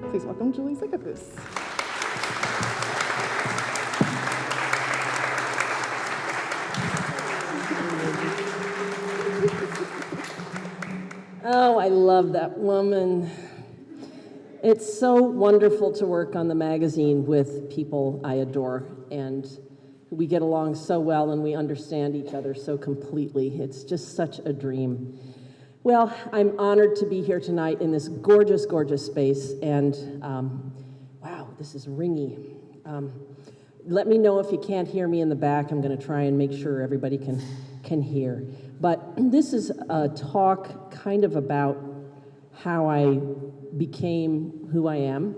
Please welcome Julie Zickefoose. Oh, I love that woman. It's so wonderful to work on the magazine with people I adore, and we get along so well and we understand each other so completely. It's just such a dream. Well, I'm honored to be here tonight in this gorgeous, gorgeous space, and wow, this is ringy. Let me know if you can't hear me in the back. I'm going to try and make sure everybody can hear. But this is a talk kind of about how I became who I am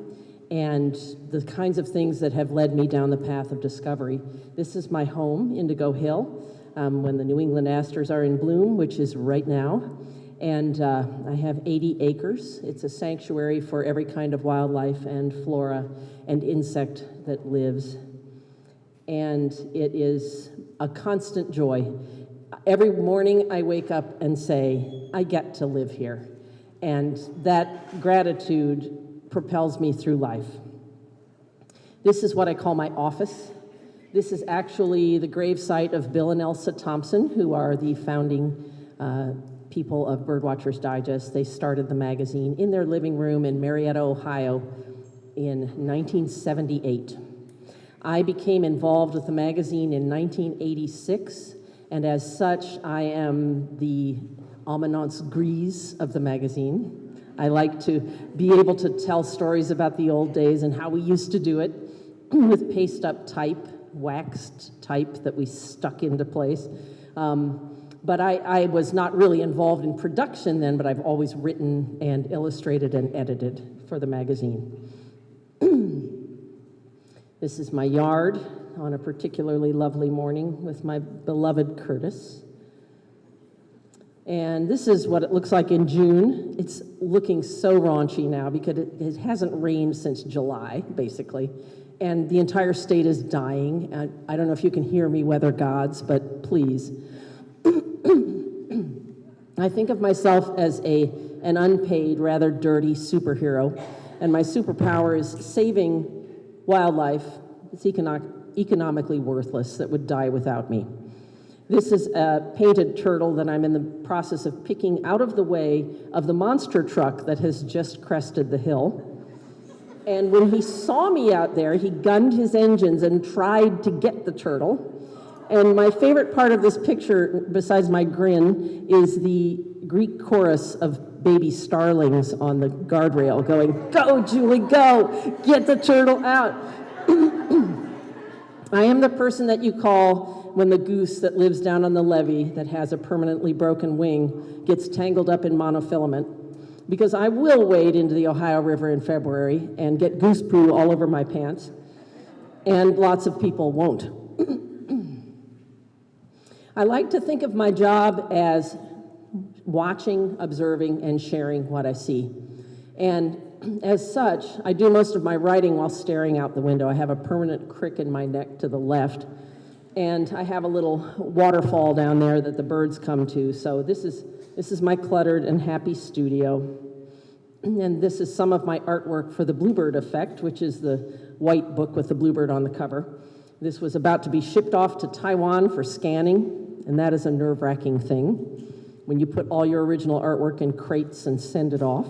and the kinds of things that have led me down the path of discovery. This is my home, Indigo Hill, when the New England asters are in bloom, which is right now. And I have 80 acres. It's a sanctuary for every kind of wildlife and flora and insect that lives. And it is a constant joy. Every morning I wake up and say, I get to live here. And that gratitude propels me through life. This is what I call my office. This is actually the gravesite of Bill and Elsa Thompson, who are the founding people of Birdwatchers Digest. They started the magazine in their living room in Marietta, Ohio in 1978. I became involved with the magazine in 1986, and as such, I am the eminence grise of the magazine. I like to be able to tell stories about the old days and how we used to do it with paste-up type, waxed type that we stuck into place. But I was not really involved in production then, but I've always written and illustrated and edited for the magazine. This is my yard on a particularly lovely morning with my beloved Curtis. And this is what it looks like in June. It's looking so raunchy now because it hasn't rained since July, basically. And the entire state is dying. I don't know if you can hear me, weather gods, but please. I think of myself as an unpaid, rather dirty superhero, and my superpower is saving wildlife that's economically worthless that would die without me. This is a painted turtle that I'm in the process of picking out of the way of the monster truck that has just crested the hill. And when he saw me out there, he gunned his engines and tried to get the turtle. And my favorite part of this picture, besides my grin, is the Greek chorus of baby starlings on the guardrail going, "Go, Julie, go! Get the turtle out!" I am the person that you call when the goose that lives down on the levee that has a permanently broken wing gets tangled up in monofilament, because I will wade into the Ohio River in February and get goose poo all over my pants, and lots of people won't. I like to think of my job as watching, observing, and sharing what I see. And as such, I do most of my writing while staring out the window. I have a permanent crick in my neck to the left, and I have a little waterfall down there that the birds come to. So this is my cluttered and happy studio. And this is some of my artwork for the Bluebird Effect, which is the white book with the bluebird on the cover. This was about to be shipped off to Taiwan for scanning, and that is a nerve-wracking thing when you put all your original artwork in crates and send it off.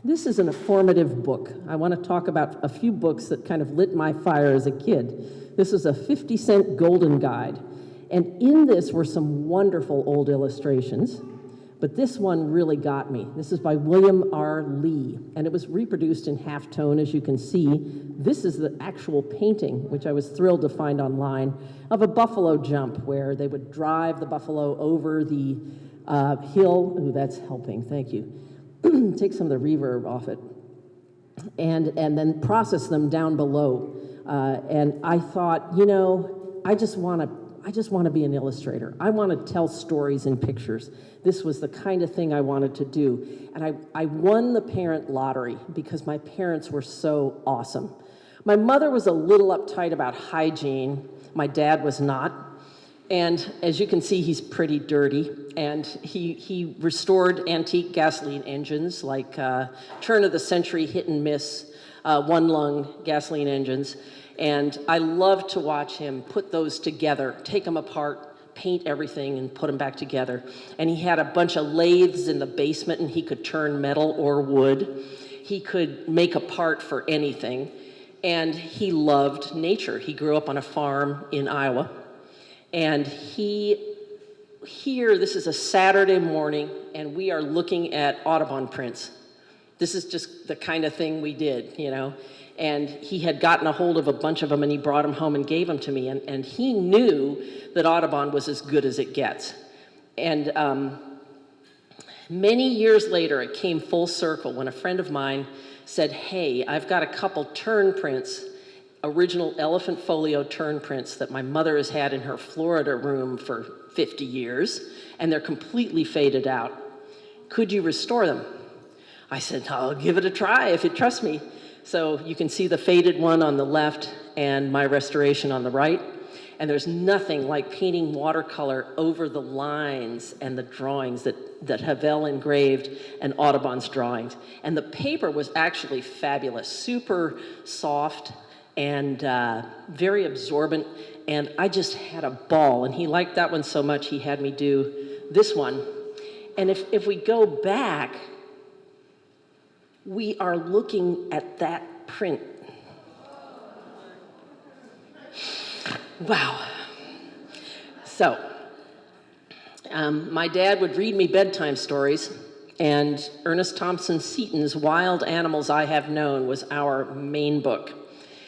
This is an formative book. I want to talk about a few books that kind of lit my fire as a kid. This is a 50-cent golden guide, and in this were some wonderful old illustrations. But this one really got me. This is by William R. Lee, and it was reproduced in halftone, as you can see. This is the actual painting, which I was thrilled to find online, of a buffalo jump, where they would drive the buffalo over the hill. Ooh, that's helping, thank you. Take some of the reverb off it. And then process them down below. And I thought, you know, I just want to be an illustrator. I want to tell stories in pictures. This was the kind of thing I wanted to do. And I won the parent lottery because my parents were so awesome. My mother was a little uptight about hygiene. My dad was not. And as you can see, he's pretty dirty. And he restored antique gasoline engines, like turn-of-the-century hit-and-miss one-lung gasoline engines. And I love to watch him put those together, take them apart, paint everything, and put them back together. And he had a bunch of lathes in the basement, and he could turn metal or wood. He could make a part for anything. And he loved nature. He grew up on a farm in Iowa. And this is a Saturday morning, and we are looking at Audubon prints. This is just the kind of thing we did, you know. And he had gotten a hold of a bunch of them, and he brought them home and gave them to me. And he knew that Audubon was as good as it gets. And many years later, it came full circle when a friend of mine said, hey, I've got a couple turn prints, original elephant folio turn prints that my mother has had in her Florida room for 50 years, and they're completely faded out. Could you restore them? I said, I'll give it a try if you trust me. So you can see the faded one on the left and my restoration on the right. And there's nothing like painting watercolor over the lines and the drawings that Havel engraved and Audubon's drawings. And the paper was actually fabulous, super soft and very absorbent. And I just had a ball. And he liked that one so much, he had me do this one. And if we go back, we are looking at that print. Wow. So, my dad would read me bedtime stories, and Ernest Thompson Seton's Wild Animals I Have Known was our main book.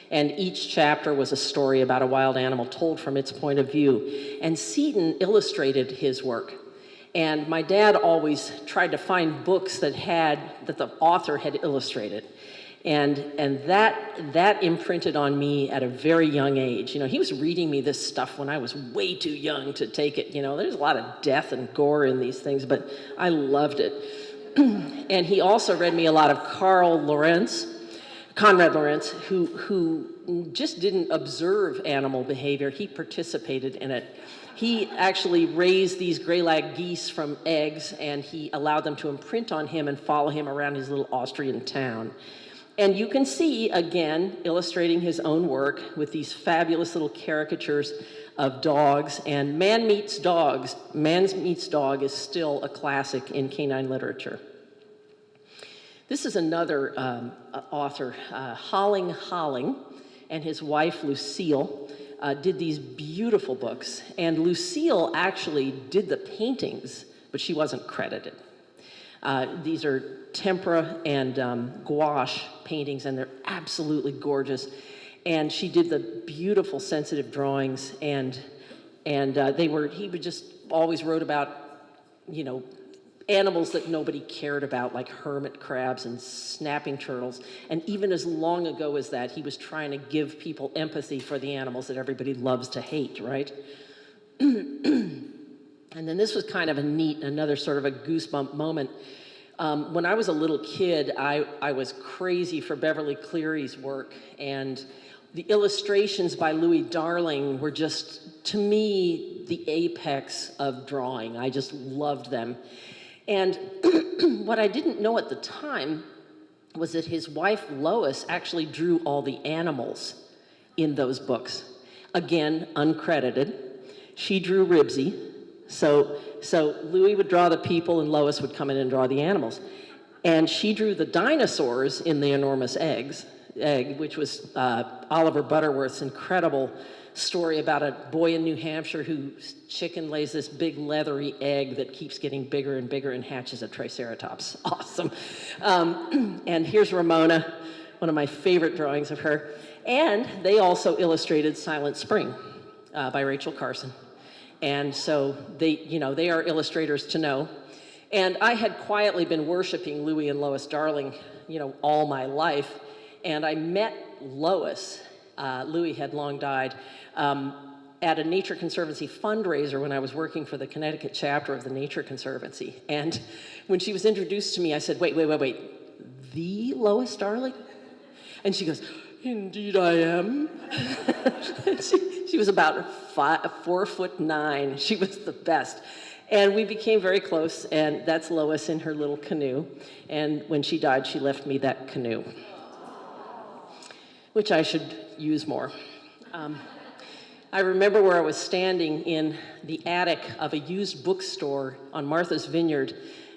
And each chapter was a story about a wild animal told from its point of view. And Seton illustrated his work. And my dad always tried to find books that the author had illustrated. And that imprinted on me at a very young age. You know, he was reading me this stuff when I was way too young to take it. You know, there's a lot of death and gore in these things, but I loved it. And he also read me a lot of Conrad Lorenz, who just didn't observe animal behavior. He participated in it. He actually raised these gray-lag geese from eggs, and he allowed them to imprint on him and follow him around his little Austrian town. And you can see, again, illustrating his own work with these fabulous little caricatures of dogs. And Man Meets Dogs, Man Meets Dog is still a classic in canine literature. This is another author, Holling, and his wife, Lucille, did these beautiful books. And Lucille actually did the paintings, but she wasn't credited. These are tempera and gouache paintings, and they're absolutely gorgeous. And she did the beautiful, sensitive drawings, and he would just always wrote about, you know, animals that nobody cared about, like hermit crabs and snapping turtles. And even as long ago as that, he was trying to give people empathy for the animals that everybody loves to hate, right? And then this was kind of another sort of a goosebump moment. When I was a little kid, I was crazy for Beverly Cleary's work, and the illustrations by Louis Darling were just, to me, the apex of drawing. I just loved them. And what I didn't know at the time was that his wife, Lois, actually drew all the animals in those books. Again, uncredited. She drew Ribsy. So Louis would draw the people, and Lois would come in and draw the animals. And she drew the dinosaurs in The Enormous Egg, which was Oliver Butterworth's incredible story about a boy in New Hampshire whose chicken lays this big leathery egg that keeps getting bigger and bigger and hatches a triceratops. Awesome. And here's Ramona, one of my favorite drawings of her. And they also illustrated Silent Spring by Rachel Carson. And so they are illustrators to know. And I had quietly been worshiping Louis and Lois Darling, all my life. And I met Lois, Louis had long died, at a Nature Conservancy fundraiser when I was working for the Connecticut chapter of the Nature Conservancy. And when she was introduced to me, I said, wait, the Lois Darling? And she goes, indeed I am. And she She was about 4'9". She was the best. And we became very close, and that's Lois in her little canoe. And when she died, she left me that canoe, which I should use more. I remember where I was standing in the attic of a used bookstore on Martha's Vineyard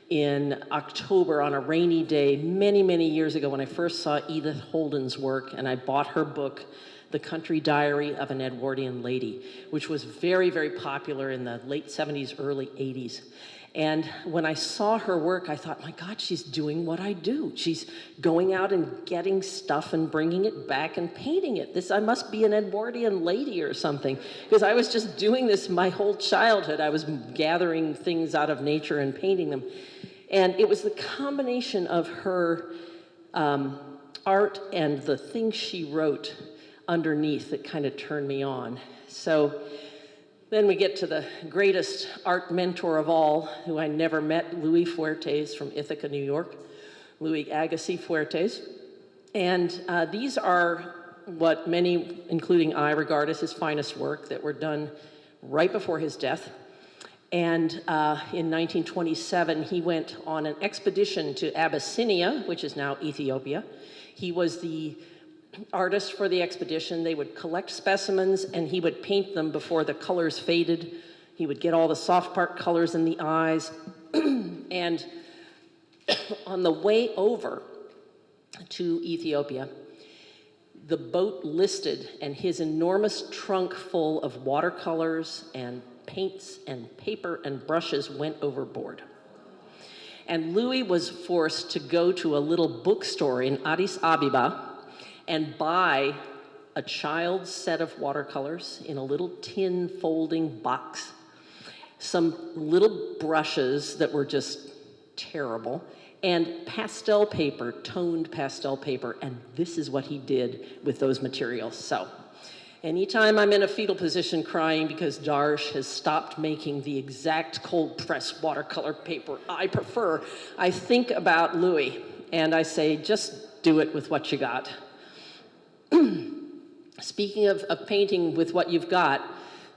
in October on a rainy day many, many years ago when I first saw Edith Holden's work, and I bought her book, The Country Diary of an Edwardian Lady, which was very, very popular in the late 70s, early 80s. And when I saw her work, I thought, my God, she's doing what I do. She's going out and getting stuff and bringing it back and painting it. I must be an Edwardian lady or something, because I was just doing this my whole childhood. I was gathering things out of nature and painting them. And it was the combination of her art and the things she wrote underneath that kind of turned me on. So then we get to the greatest art mentor of all, who I never met, Louis Fuertes from Ithaca, New York, Louis Agassiz Fuertes. And these are what many, including I, regard as his finest work that were done right before his death. And in 1927, he went on an expedition to Abyssinia, which is now Ethiopia. He was the artist for the expedition. They would collect specimens and he would paint them before the colors faded. He would get all the soft part colors in the eyes. And on the way over to Ethiopia, the boat listed and his enormous trunk full of watercolors and paints and paper and brushes went overboard. And Louis was forced to go to a little bookstore in Addis Ababa and buy a child's set of watercolors in a little tin folding box, some little brushes that were just terrible, and pastel paper, toned pastel paper, and this is what he did with those materials. So anytime I'm in a fetal position crying because Darsh has stopped making the exact cold press watercolor paper I prefer, I think about Louis and I say, just do it with what you got. Speaking of painting with what you've got,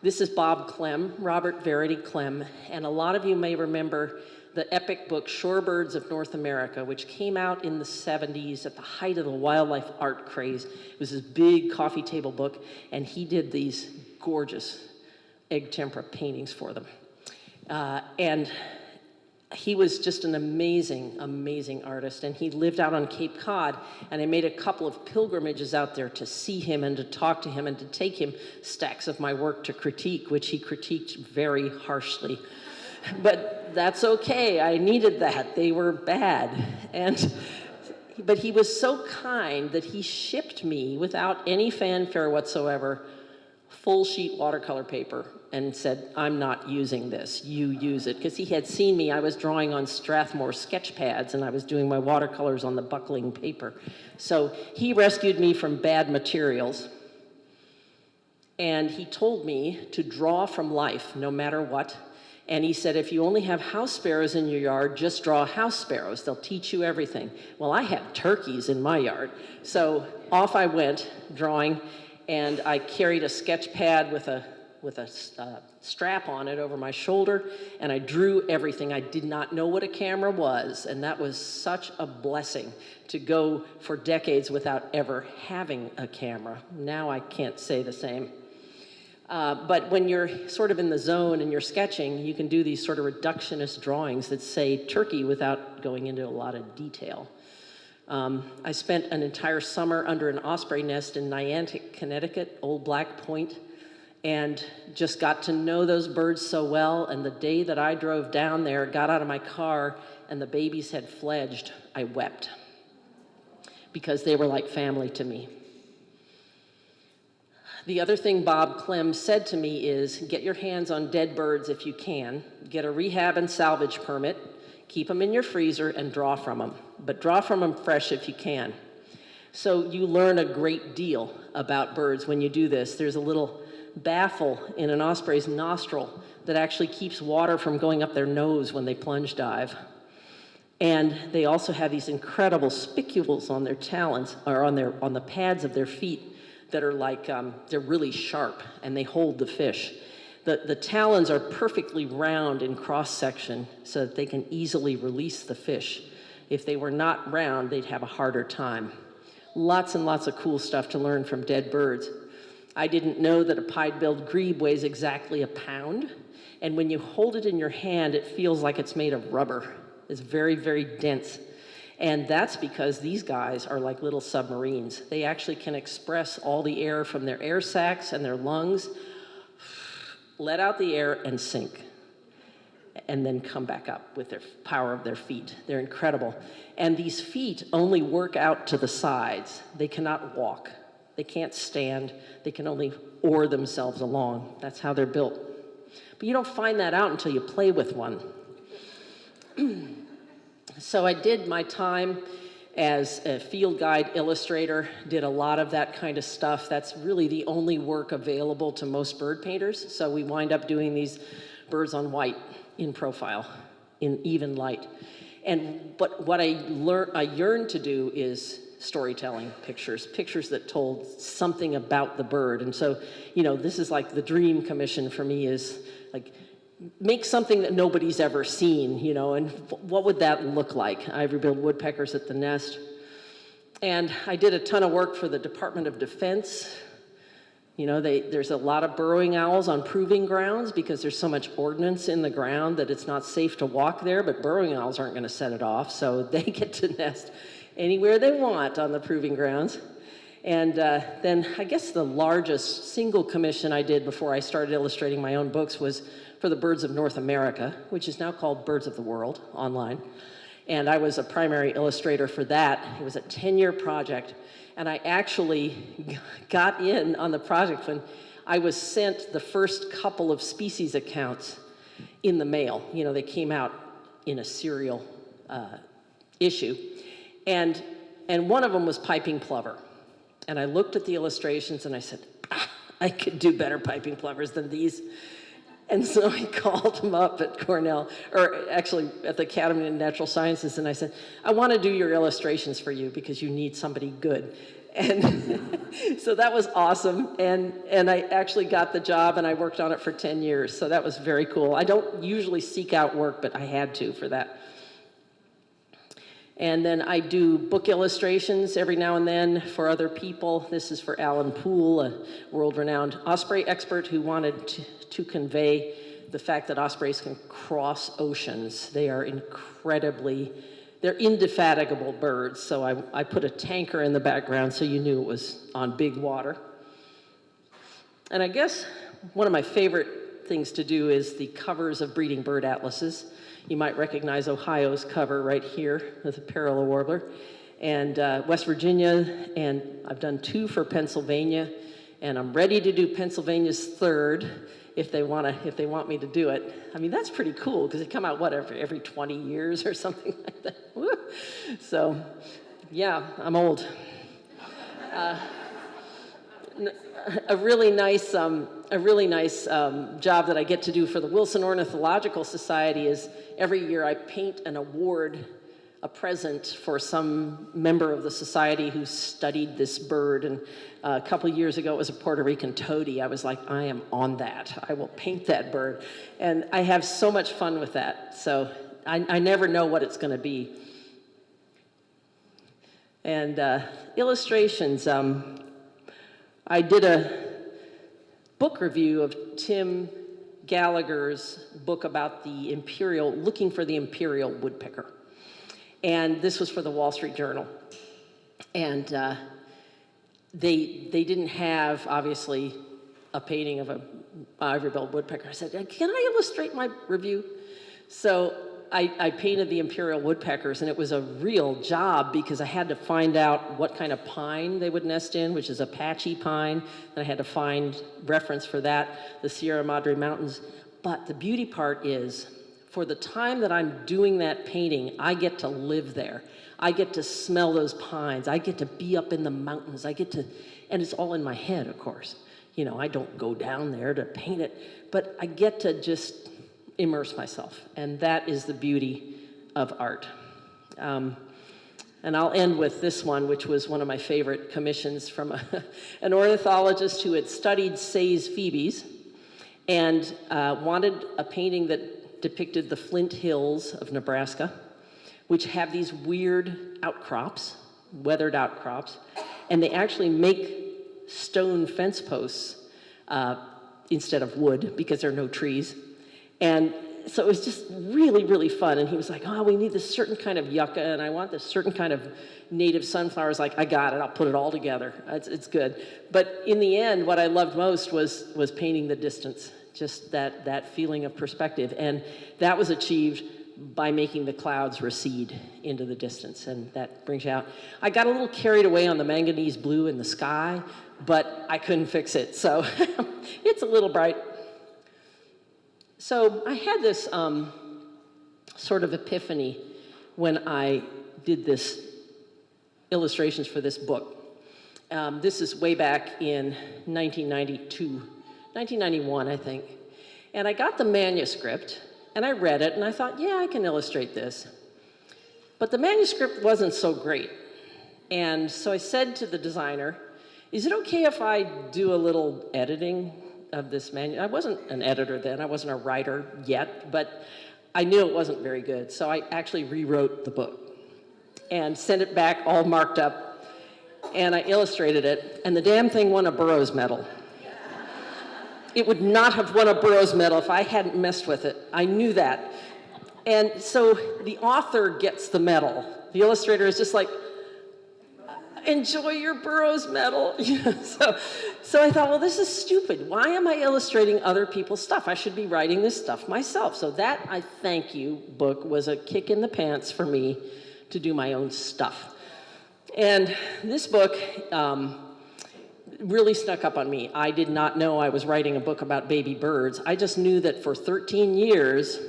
this is Bob Clem, Robert Verity Clem, and a lot of you may remember the epic book Shorebirds of North America, which came out in the 70s at the height of the wildlife art craze. It was this big coffee table book, and he did these gorgeous egg tempera paintings for them. And he was just an amazing, amazing artist, and he lived out on Cape Cod, and I made a couple of pilgrimages out there to see him and to talk to him and to take him stacks of my work to critique, which he critiqued very harshly. But that's okay, I needed that, they were bad. But he was so kind that he shipped me, without any fanfare whatsoever, full sheet watercolor paper and said, I'm not using this, you use it. Because he had seen me, I was drawing on Strathmore sketch pads and I was doing my watercolors on the buckling paper. So he rescued me from bad materials. And he told me to draw from life, no matter what. And he said, if you only have house sparrows in your yard, just draw house sparrows. They'll teach you everything. Well, I have turkeys in my yard. So off I went, drawing, and I carried a sketch pad with a strap on it over my shoulder, and I drew everything. I did not know what a camera was, and that was such a blessing to go for decades without ever having a camera. Now I can't say the same. But when you're sort of in the zone and you're sketching, you can do these sort of reductionist drawings that say turkey without going into a lot of detail. I spent an entire summer under an osprey nest in Niantic, Connecticut, Old Black Point, and just got to know those birds so well. And the day that I drove down there, got out of my car, and the babies had fledged, I wept because they were like family to me. The other thing Bob Clem said to me is, get your hands on dead birds if you can, get a rehab and salvage permit, keep them in your freezer and draw from them, but draw from them fresh if you can. So you learn a great deal about birds when you do this. There's a little baffle in an osprey's nostril that actually keeps water from going up their nose when they plunge dive. And they also have these incredible spicules on their talons, or on the pads of their feet, that are like, they're really sharp and they hold the fish. The talons are perfectly round in cross-section so that they can easily release the fish. If they were not round, they'd have a harder time. Lots and lots of cool stuff to learn from dead birds. I didn't know that a pied-billed grebe weighs exactly a pound, and when you hold it in your hand, it feels like it's made of rubber. It's very, very dense. And that's because these guys are like little submarines. They actually can express all the air from their air sacs and their lungs, let out the air and sink, and then come back up with their power of their feet. They're incredible. And these feet only work out to the sides. They cannot walk. They can't stand. They can only oar themselves along. That's how they're built. But you don't find that out until you play with one. So I did my time as a field guide illustrator, did a lot of that kind of stuff. That's really the only work available to most bird painters. So we wind up doing these birds on white in profile, in even light. But what I yearned to do is storytelling pictures that told something about the bird. And so, this is like the dream commission for me is like, make something that nobody's ever seen, and what would that look like? Ivory-billed woodpeckers at the nest. And I did a ton of work for the Department of Defense. There's a lot of burrowing owls on proving grounds because there's so much ordnance in the ground that it's not safe to walk there, but burrowing owls aren't going to set it off, so they get to nest anywhere they want on the proving grounds. And then I guess the largest single commission I did before I started illustrating my own books was for the Birds of North America, which is now called Birds of the World online. And I was a primary illustrator for that. It was a 10-year project. And I actually got in on the project when I was sent the first couple of species accounts in the mail. They came out in a serial issue. And one of them was piping plover. And I looked at the illustrations and I said, I could do better piping plovers than these. And so I called him up at Cornell, or actually at the Academy of Natural Sciences, and I said, I want to do your illustrations for you because you need somebody good. And so that was awesome, and I actually got the job, and I worked on it for 10 years, so that was very cool. I don't usually seek out work, but I had to for that. And then I do book illustrations every now and then for other people. This is for Alan Poole, a world-renowned osprey expert who wanted to convey the fact that ospreys can cross oceans. They are they're indefatigable birds. So I put a tanker in the background so you knew it was on big water. And I guess one of my favorite things to do is the covers of breeding bird atlases. You might recognize Ohio's cover right here with a parallel warbler, and West Virginia, and I've done 2 for Pennsylvania, and I'm ready to do Pennsylvania's 3rd if they want me to do it. I mean, that's pretty cool because they come out every 20 years or something like that. Woo. So, yeah, I'm old. A really nice job that I get to do for the Wilson Ornithological Society is every year I paint an award, a present for some member of the society who studied this bird. And a couple of years ago, it was a Puerto Rican toady. I was like, I am on that. I will paint that bird. And I have so much fun with that. So I never know what it's going to be. And illustrations. I did a book review of Tim Gallagher's book about looking for the imperial woodpecker. And this was for the Wall Street Journal. And they didn't have, obviously, a painting of an ivory-billed woodpecker. I said, can I illustrate my review? So I painted the imperial woodpeckers, and it was a real job because I had to find out what kind of pine they would nest in, which is Apache pine. And I had to find reference for that, the Sierra Madre Mountains. But the beauty part is, for the time that I'm doing that painting, I get to live there. I get to smell those pines. I get to be up in the mountains. And it's all in my head, of course. I don't go down there to paint it, but I get to just immerse myself, and that is the beauty of art. And I'll end with this one, which was one of my favorite commissions from an ornithologist who had studied Say's phoebes and wanted a painting that depicted the Flint Hills of Nebraska, which have these weird outcrops, weathered outcrops, and they actually make stone fence posts instead of wood because there are no trees. And so it was just really, really fun. And he was like, oh, we need this certain kind of yucca, and I want this certain kind of native sunflowers. Like, I got it, I'll put it all together. It's good. But in the end, what I loved most was painting the distance, just that feeling of perspective. And that was achieved by making the clouds recede into the distance, and that brings you out. I got a little carried away on the manganese blue in the sky, but I couldn't fix it, so it's a little bright. So I had this sort of epiphany when I did this illustrations for this book. This is way back in 1991, I think. And I got the manuscript, and I read it, and I thought, yeah, I can illustrate this. But the manuscript wasn't so great. And so I said to the designer, is it okay if I do a little editing of this manuscript? I wasn't an editor then, I wasn't a writer yet, but I knew it wasn't very good. So I actually rewrote the book and sent it back all marked up, and I illustrated it, and the damn thing won a Burroughs medal. It would not have won a Burroughs medal if I hadn't messed with it. I knew that. And so the author gets the medal. The illustrator is just like, enjoy your Burroughs medal. So I thought, well, this is stupid. Why am I illustrating other people's stuff? I should be writing this stuff myself. So that I Thank You book was a kick in the pants for me to do my own stuff. And this book really snuck up on me. I did not know I was writing a book about baby birds. I just knew that for 13 years,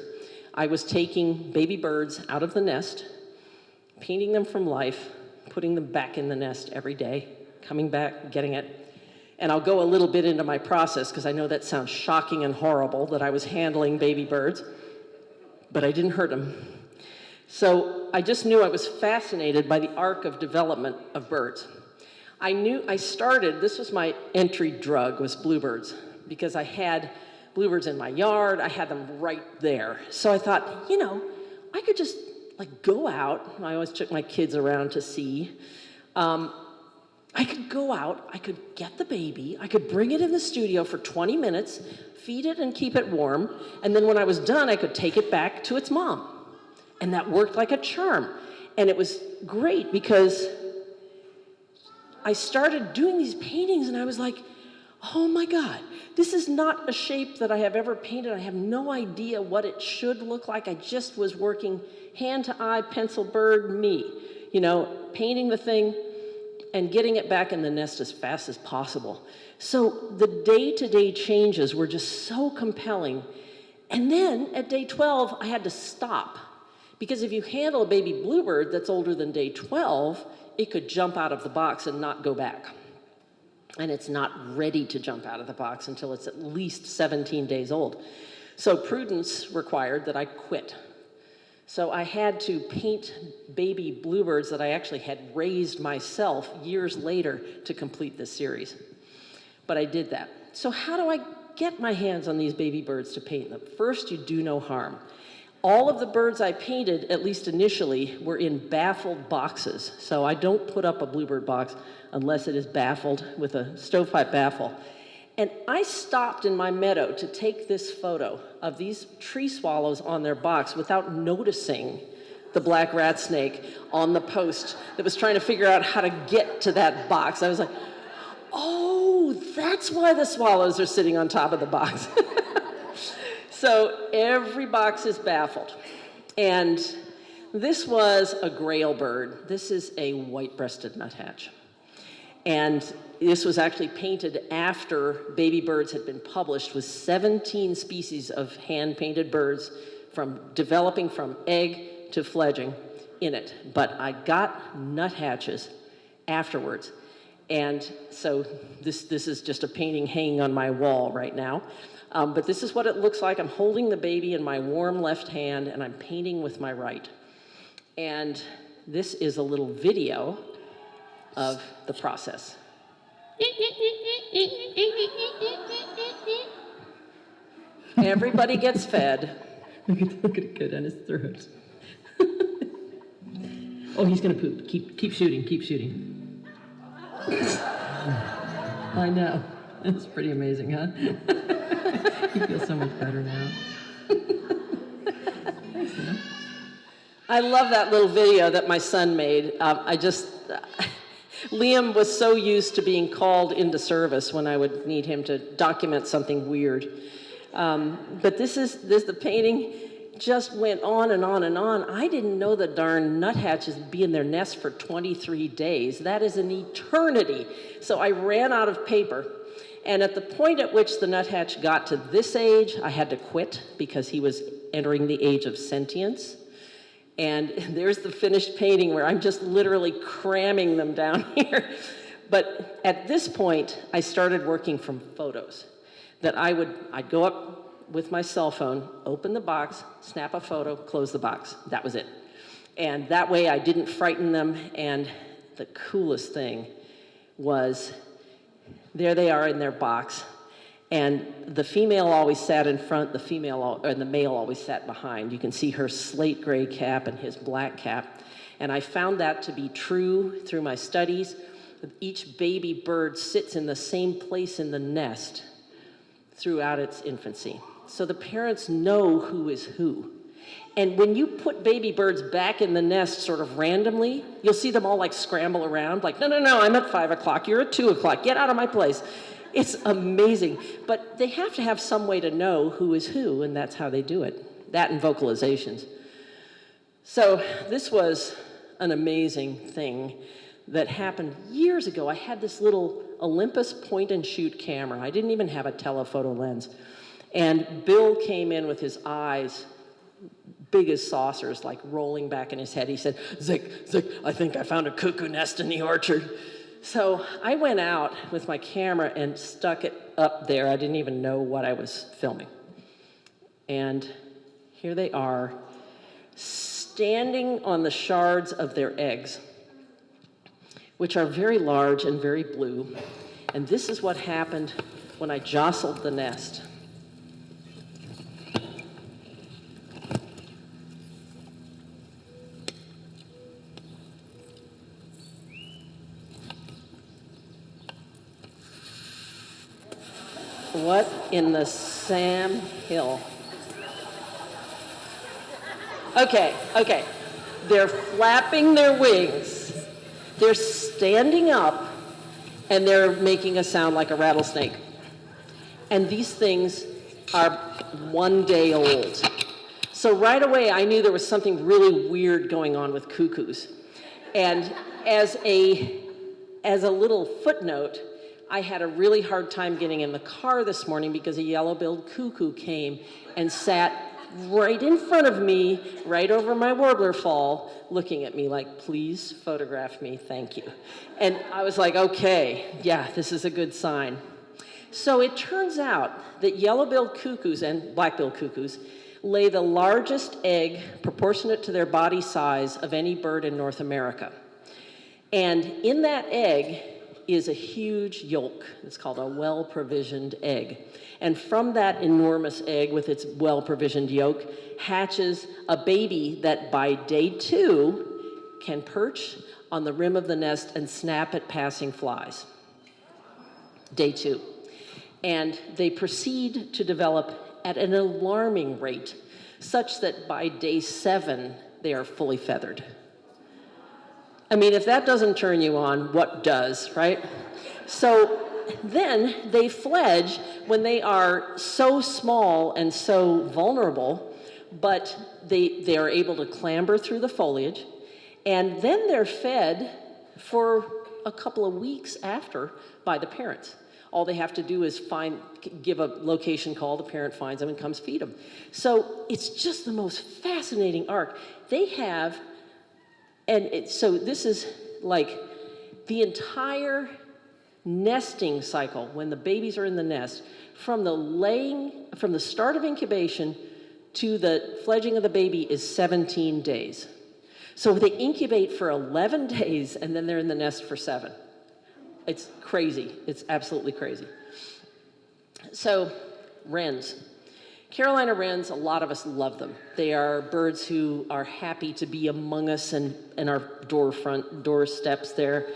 I was taking baby birds out of the nest, painting them from life, putting them back in the nest every day, coming back, getting it. And I'll go a little bit into my process because I know that sounds shocking and horrible that I was handling baby birds, but I didn't hurt them. So I just knew I was fascinated by the arc of development of birds. This was my entry drug, was bluebirds, because I had bluebirds in my yard, I had them right there. So I thought, you know, I could just like go out. I always took my kids around to see. I could go out, I could get the baby, I could bring it in the studio for 20 minutes, feed it and keep it warm, and then when I was done, I could take it back to its mom. And that worked like a charm. And it was great because I started doing these paintings and I was like, oh my God, this is not a shape that I have ever painted. I have no idea what it should look like. I just was working hand to eye, pencil, bird, me, you know, painting the thing and getting it back in the nest as fast as possible. So the day-to-day changes were just so compelling. And then at day 12, I had to stop. Because if you handle a baby bluebird that's older than day 12, it could jump out of the box and not go back. And it's not ready to jump out of the box until it's at least 17 days old. So prudence required that I quit. So I had to paint baby bluebirds that I actually had raised myself years later to complete this series. But I did that. So how do I get my hands on these baby birds to paint them? First, you do no harm. All of the birds I painted, at least initially, were in baffled boxes. So I don't put up a bluebird box unless it is baffled with a stovepipe baffle. And I stopped in my meadow to take this photo of these tree swallows on their box without noticing the black rat snake on the post that was trying to figure out how to get to that box. I was like, oh, that's why the swallows are sitting on top of the box. So every box is baffled. And this was a grail bird. This is a white-breasted nuthatch. And this was actually painted after baby birds had been published with 17 species of hand-painted birds from developing from egg to fledging in it. But I got nuthatches afterwards. And so this is just a painting hanging on my wall right now. But this is what it looks like. I'm holding the baby in my warm left hand, and I'm painting with my right. And this is a little video of the process. Everybody gets fed. Look at it go down his throat. Oh, he's gonna poop. Keep shooting, keep shooting. I know. That's pretty amazing, huh? You feel so much better now. Thanks, man. I love that little video that my son made. Liam was so used to being called into service when I would need him to document something weird. But the painting just went on and on and on. I didn't know the darn nuthatches would be in their nest for 23 days. That is an eternity. So I ran out of paper. And at the point at which the nuthatch got to this age, I had to quit because he was entering the age of sentience. And there's the finished painting where I'm just literally cramming them down here. But at this point, I started working from photos. That I'd go up with my cell phone, open the box, snap a photo, close the box. That was it. And that way I didn't frighten them. And the coolest thing was, there they are in their box. And the female always sat in front, the male always sat behind. You can see her slate gray cap and his black cap. And I found that to be true through my studies. Each baby bird sits in the same place in the nest throughout its infancy. So the parents know who is who. And when you put baby birds back in the nest sort of randomly, you'll see them all like scramble around, like, no, I'm at 5 o'clock, you're at 2 o'clock, get out of my place. It's amazing. But they have to have some way to know who is who, and that's how they do it. That and vocalizations. So this was an amazing thing that happened years ago. I had this little Olympus point-and-shoot camera. I didn't even have a telephoto lens. And Bill came in with his eyes big as saucers, like rolling back in his head. He said, Zick, I think I found a cuckoo nest in the orchard. So I went out with my camera and stuck it up there. I didn't even know what I was filming. And here they are, standing on the shards of their eggs, which are very large and very blue. And this is what happened when I jostled the nest. What in the Sam Hill? Okay. They're flapping their wings. They're standing up, and they're making a sound like a rattlesnake. And these things are 1 day old. So right away, I knew there was something really weird going on with cuckoos. And as a little footnote, I had a really hard time getting in the car this morning because a yellow-billed cuckoo came and sat right in front of me, right over my warbler fall, looking at me like, please photograph me, thank you. And I was like, okay, yeah, this is a good sign. So it turns out that yellow-billed cuckoos and black-billed cuckoos lay the largest egg proportionate to their body size of any bird in North America. And in that egg is a huge yolk. It's called a well-provisioned egg. And from that enormous egg with its well-provisioned yolk hatches a baby that by day 2 can perch on the rim of the nest and snap at passing flies. Day 2. And they proceed to develop at an alarming rate, such that by day 7, they are fully feathered. I mean, if that doesn't turn you on, what does, right? So then they fledge when they are so small and so vulnerable, but they are able to clamber through the foliage, and then they're fed for a couple of weeks after by the parents. All they have to do is give a location call, the parent finds them and comes feed them. So it's just the most fascinating arc. They have, so this is like the entire nesting cycle when the babies are in the nest, from the start of incubation to the fledging of the baby is 17 days. So they incubate for 11 days, and then they're in the nest for 7. It's crazy. It's absolutely crazy. So, wrens. Carolina wrens, a lot of us love them. They are birds who are happy to be among us and in our doorsteps there.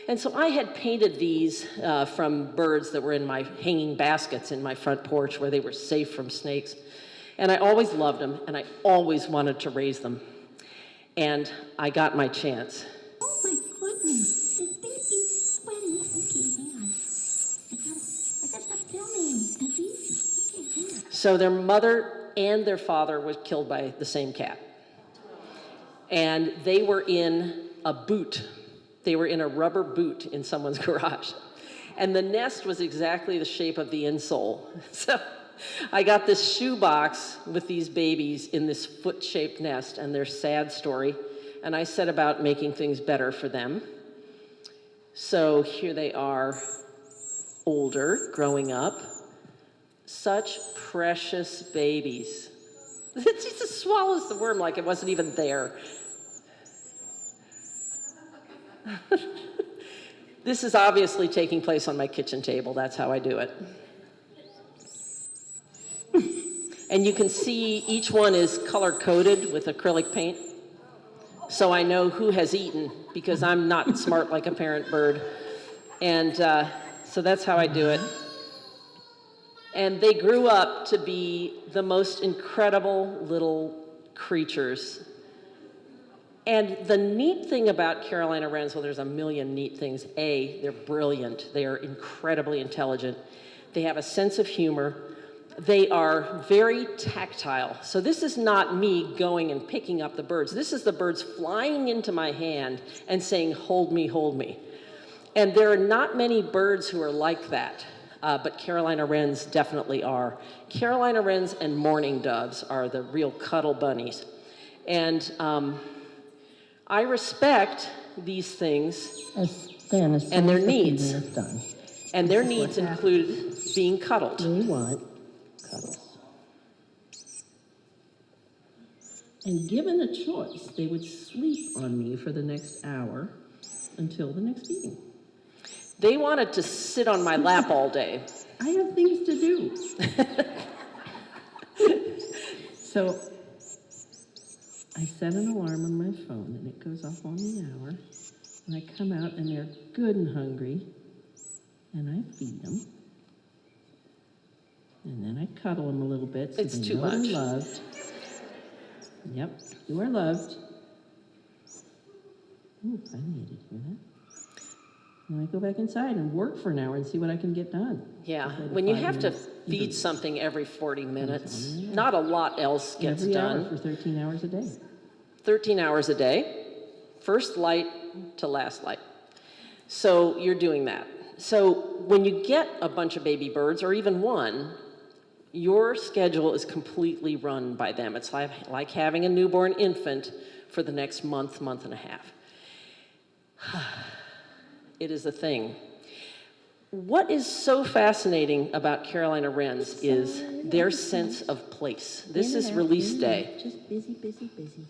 And so I had painted these from birds that were in my hanging baskets in my front porch where they were safe from snakes. And I always loved them, and I always wanted to raise them. And I got my chance. Oh my goodness, the baby's sweating. Okay, hang on. I gotta stop filming. Okay, hang on. So their mother and their father was killed by the same cat. And they were in a boot. They were in a rubber boot in someone's garage. And the nest was exactly the shape of the insole. So I got this shoebox with these babies in this foot-shaped nest and their sad story. And I set about making things better for them. So here they are, older, growing up. Such precious babies. It just swallows the worm like it wasn't even there. This is obviously taking place on my kitchen table. That's how I do it. And you can see each one is color-coded with acrylic paint. So I know who has eaten, because I'm not smart like a parent bird. And so that's how I do it. And they grew up to be the most incredible little creatures. And the neat thing about Carolina wrens, well, there's a million neat things. A, they're brilliant. They are incredibly intelligent. They have a sense of humor. They are very tactile. So this is not me going and picking up the birds. This is the birds flying into my hand and saying, hold me, hold me. And there are not many birds who are like that, but Carolina wrens definitely are. Carolina wrens and mourning doves are the real cuddle bunnies. And I respect these things and their needs. And their needs include being cuddled. They want cuddles. And given a choice, they would sleep on me for the next hour until the next meeting. They wanted to sit on my lap all day. I have things to do. So I set an alarm on my phone, and it goes off on the hour. And I come out, and they're good and hungry, and I feed them. And then I cuddle them a little bit so It's they too know much. they're loved. Yep, you are loved. Ooh, I needed to hear that. And I go back inside and work for an hour and see what I can get done. Yeah, Before the when you 5 have to minutes feed either. something every 40 minutes, Yeah. not a lot else gets Every done. hour for 13 hours a day. 13 hours a day, first light to last light. So you're doing that. So when you get a bunch of baby birds, or even one, your schedule is completely run by them. It's like having a newborn infant for the next month, month and a half. It is a thing. What is so fascinating about Carolina wrens is their sense of place. This is release day. Just busy, busy, busy.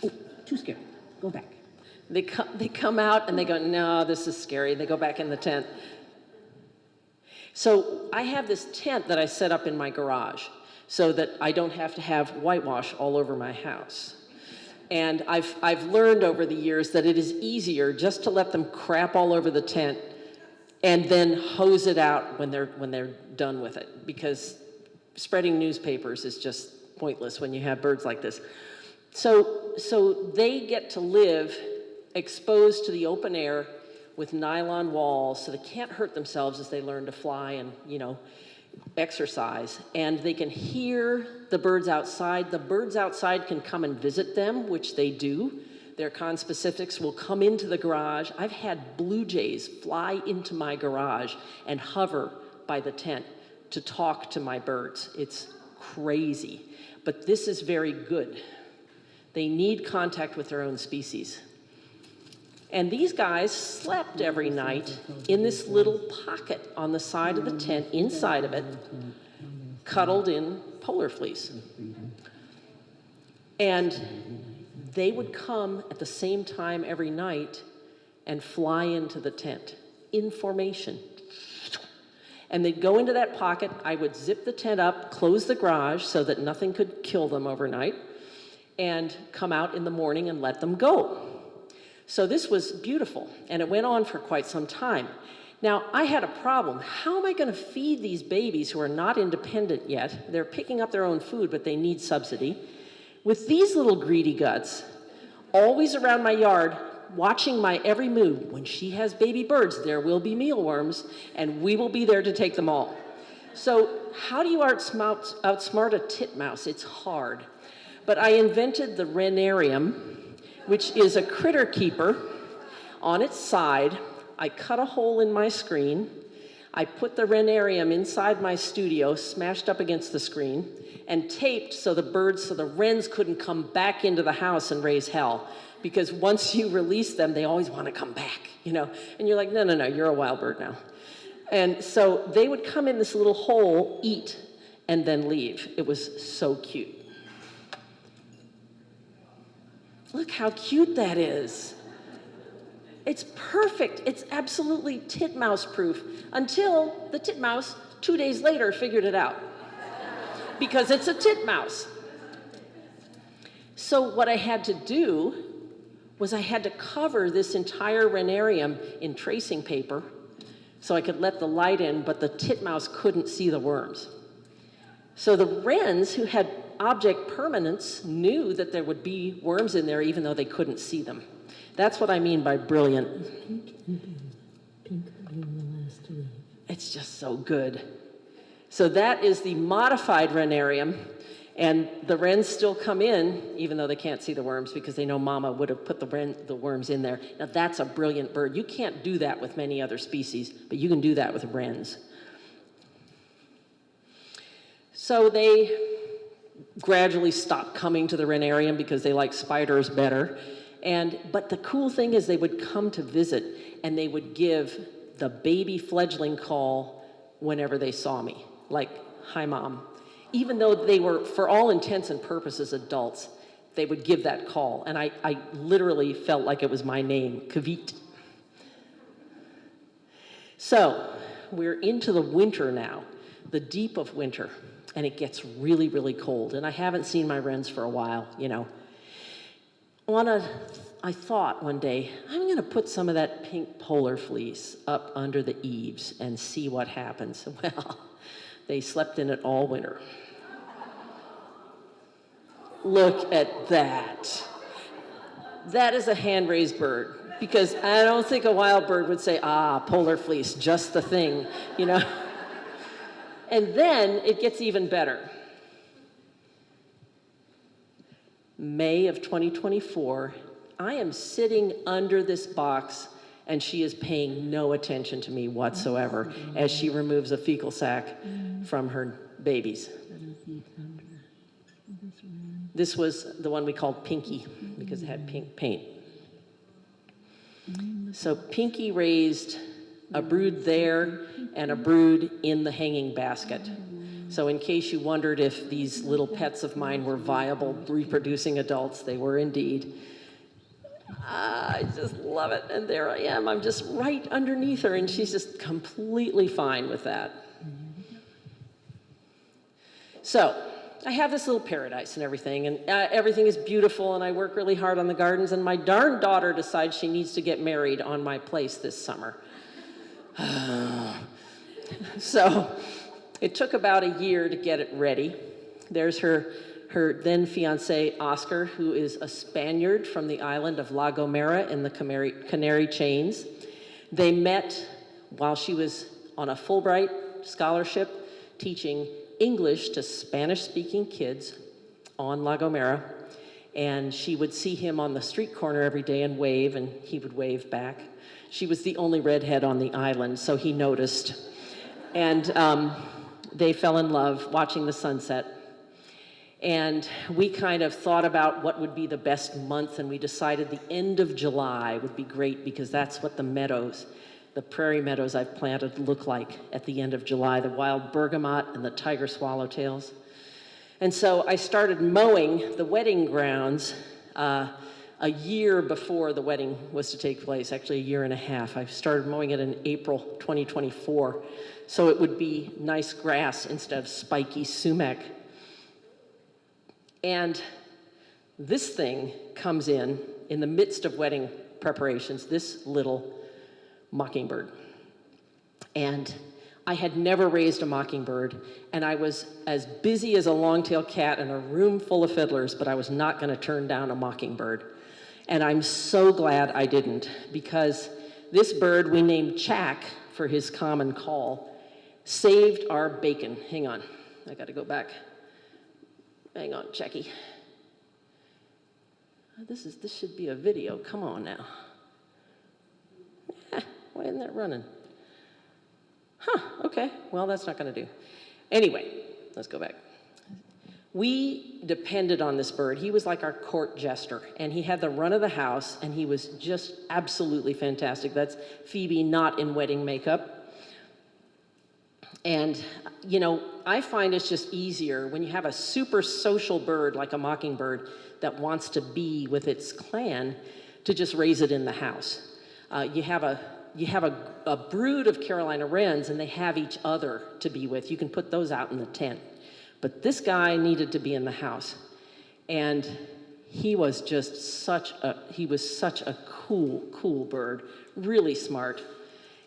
Oh, too scared. Go back. They come out and they go, no, this is scary. They go back in the tent. So I have this tent that I set up in my garage so that I don't have to have whitewash all over my house. And I've learned over the years that it is easier just to let them crap all over the tent and then hose it out when they're done with it, because spreading newspapers is just pointless when you have birds like this. So they get to live exposed to the open air with nylon walls, so they can't hurt themselves as they learn to fly and, exercise. And they can hear the birds outside. The birds outside can come and visit them, which they do. Their conspecifics will come into the garage. I've had blue jays fly into my garage and hover by the tent to talk to my birds. It's crazy, but this is very good. They need contact with their own species. And these guys slept every night in this little pocket on the side of the tent, inside of it, cuddled in polar fleece. And they would come at the same time every night and fly into the tent in formation. And they'd go into that pocket. I would zip the tent up, close the garage so that nothing could kill them overnight, and come out in the morning and let them go. So this was beautiful, and it went on for quite some time. Now, I had a problem. How am I going to feed these babies who are not independent yet? They're picking up their own food, but they need subsidy. With these little greedy guts, always around my yard, watching my every move. When she has baby birds, there will be mealworms, and we will be there to take them all. So how do you outsmart a titmouse? It's hard. But I invented the renarium, which is a critter keeper. On its side, I cut a hole in my screen. I put the renarium inside my studio, smashed up against the screen, and taped so the wrens couldn't come back into the house and raise hell. Because once you release them, they always want to come back, and you're like, no, you're a wild bird now. And so they would come in this little hole, eat, and then leave. It was so cute. Look how cute that is. It's perfect. It's absolutely titmouse proof until the titmouse 2 days later figured it out. Because it's a titmouse. So what I had to do was I had to cover this entire renarium in tracing paper so I could let the light in, but the titmouse couldn't see the worms. So the wrens, who had object permanence, knew that there would be worms in there even though they couldn't see them. That's what I mean by brilliant. It's just so good. So that is the modified renarium, and the wrens still come in, even though they can't see the worms, because they know Mama would have put the worms in there. Now that's a brilliant bird. You can't do that with many other species, but you can do that with wrens. So they gradually stopped coming to the renarium because they like spiders better. But the cool thing is they would come to visit, and they would give the baby fledgling call whenever they saw me, like, hi, Mom. Even though they were, for all intents and purposes, adults, they would give that call. And I literally felt like it was my name, Kavit. So we're into the winter now, the deep of winter, and it gets really, really cold. And I haven't seen my wrens for a while, I thought one day, I'm going to put some of that pink polar fleece up under the eaves and see what happens. Well, they slept in it all winter. Look at that. That is a hand-raised bird, because I don't think a wild bird would say, polar fleece, just the thing, And then it gets even better. May of 2024, I am sitting under this box, and she is paying no attention to me whatsoever as she removes a fecal sac from her babies. This was the one we called Pinky because it had pink paint. So Pinky raised a brood there and a brood in the hanging basket. So in case you wondered if these little pets of mine were viable reproducing adults, they were indeed. I just love it. And there I am. I'm just right underneath her, and she's just completely fine with that. So I have this little paradise and everything, and everything is beautiful, and I work really hard on the gardens, and my darn daughter decides she needs to get married on my place this summer. So it took about a year to get it ready. There's her then fiancé, Oscar, who is a Spaniard from the island of La Gomera in the Canary Chains. They met while she was on a Fulbright scholarship teaching English to Spanish-speaking kids on La Gomera. And she would see him on the street corner every day and wave, and he would wave back. She was the only redhead on the island, so he noticed. And they fell in love watching the sunset. And we kind of thought about what would be the best month, and we decided the end of July would be great because that's what the meadows, the prairie meadows I've planted, look like at the end of July, the wild bergamot and the tiger swallowtails. And so I started mowing the wedding grounds a year before the wedding was to take place, actually a year and a half. I started mowing it in April 2024, so it would be nice grass instead of spiky sumac. And this thing comes in the midst of wedding preparations, this little mockingbird. And I had never raised a mockingbird, and I was as busy as a long-tailed cat in a room full of fiddlers, but I was not going to turn down a mockingbird. And I'm so glad I didn't, because this bird we named Chack for his common call saved our bacon. Hang on, I got to go back. Hang on, Checky. This should be a video. Come on now. Why isn't that running? Huh, okay, well, that's not going to do. Anyway, let's go back. We depended on this bird. He was like our court jester, and he had the run of the house, and he was just absolutely fantastic. That's Phoebe not in wedding makeup. And, you know, I find it's just easier when you have a super social bird like a mockingbird that wants to be with its clan to just raise it in the house. You have a brood of Carolina wrens, and they have each other to be with. You can put those out in the tent. But this guy needed to be in the house. And he was just such a cool bird, really smart.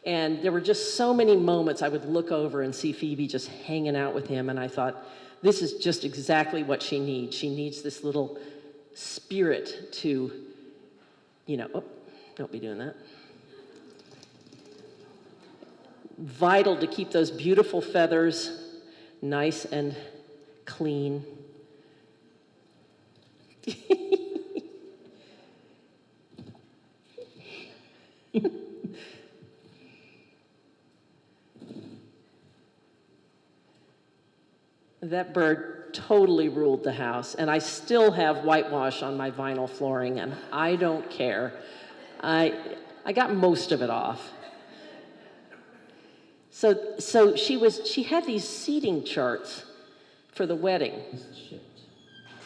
And there were just so many moments I would look over and see Phoebe just hanging out with him, and I thought, this is just exactly what she needs. She needs this little spirit to, you know, oh, don't be doing that. Vital to keep those beautiful feathers nice and clean. That bird totally ruled the house, and I still have whitewash on my vinyl flooring, and I don't care. I got most of it off. So she had these seating charts for the wedding.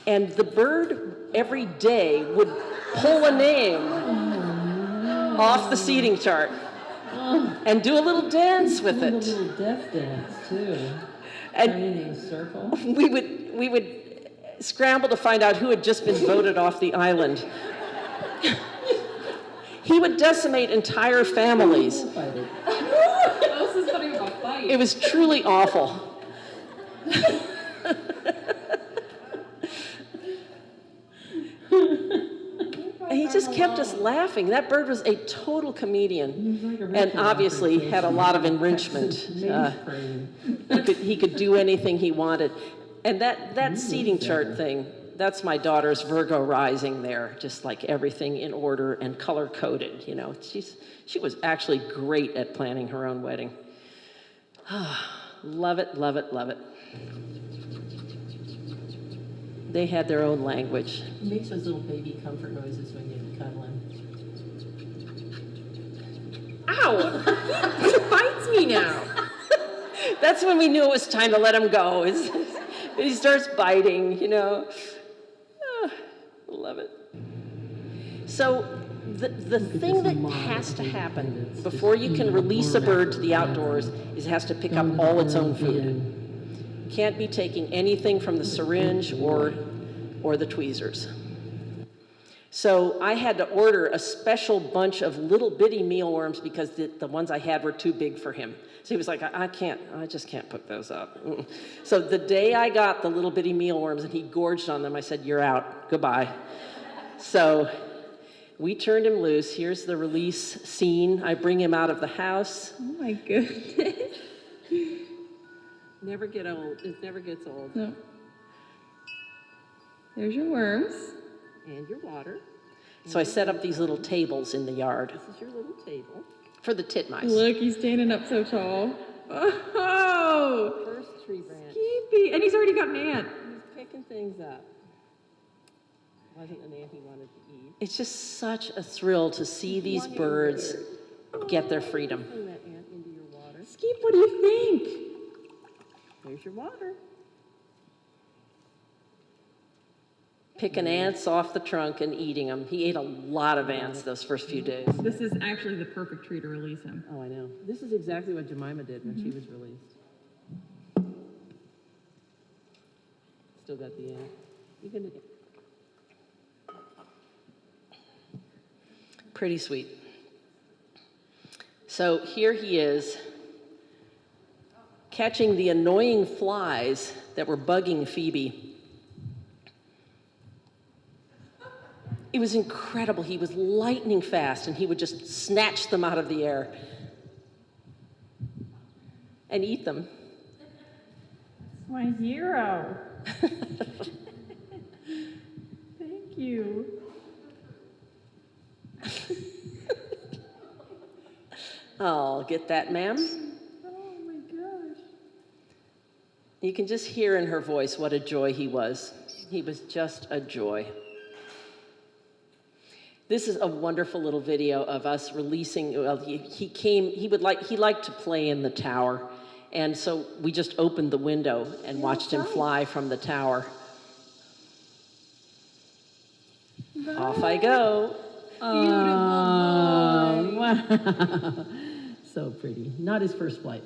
And the bird every day would pull a name off the seating chart and do a little dance with it. A little death dance too. And turning in a circle. We would scramble to find out who had just been voted off the island. He would decimate entire families. It was truly awful. And he just kept us laughing. That bird was a total comedian, and obviously had a lot of enrichment. He could do anything he wanted. And that seating chart thing, that's my daughter's Virgo rising there, just like everything in order and color-coded, you know. She was actually great at planning her own wedding. Love it, love it, love it. They had their own language. He makes those little baby comfort noises when you cuddle him. Ow! He bites me now. That's when we knew it was time to let him go. He starts biting, you know. Love it. So the thing that has to happen before you can release a bird to the outdoors is it has to pick up all its own food. Can't be taking anything from the syringe or the tweezers. So I had to order a special bunch of little bitty mealworms because the ones I had were too big for him. So he was like, I just can't pick those up. So the day I got the little bitty mealworms and he gorged on them, I said, you're out, goodbye. So we turned him loose. Here's the release scene. I bring him out of the house. Oh my goodness. Never get old. It never gets old. No. There's your worms. And your water. So I set up these little tables in the yard. This is your little table. For the titmice. Look, he's standing up so tall. Oh! First tree branch. Skippy. And he's already got an ant. He's picking things up. Wasn't an ant he wanted to eat. It's just such a thrill to see these birds get their freedom. Bring that ant into your water. Skip, what do you think? There's your water. picking ants off the trunk and eating them. He ate a lot of ants those first few days. This is actually the perfect tree to release him. Oh, I know. This is exactly what Jemima did when she was released. Still got the ant. You gonna... Pretty sweet. So here he is, catching the annoying flies that were bugging Phoebe. It was incredible. He was lightning fast, and he would just snatch them out of the air and eat them. My hero. Thank you. Oh, get that, ma'am? Oh my gosh. You can just hear in her voice what a joy he was. He was just a joy. This is a wonderful little video of us releasing. Well, he liked to play in the tower, and so we just opened the window and watched him fly from the tower. Bye. Off I go. Oh, wow. So pretty. Not his first flight.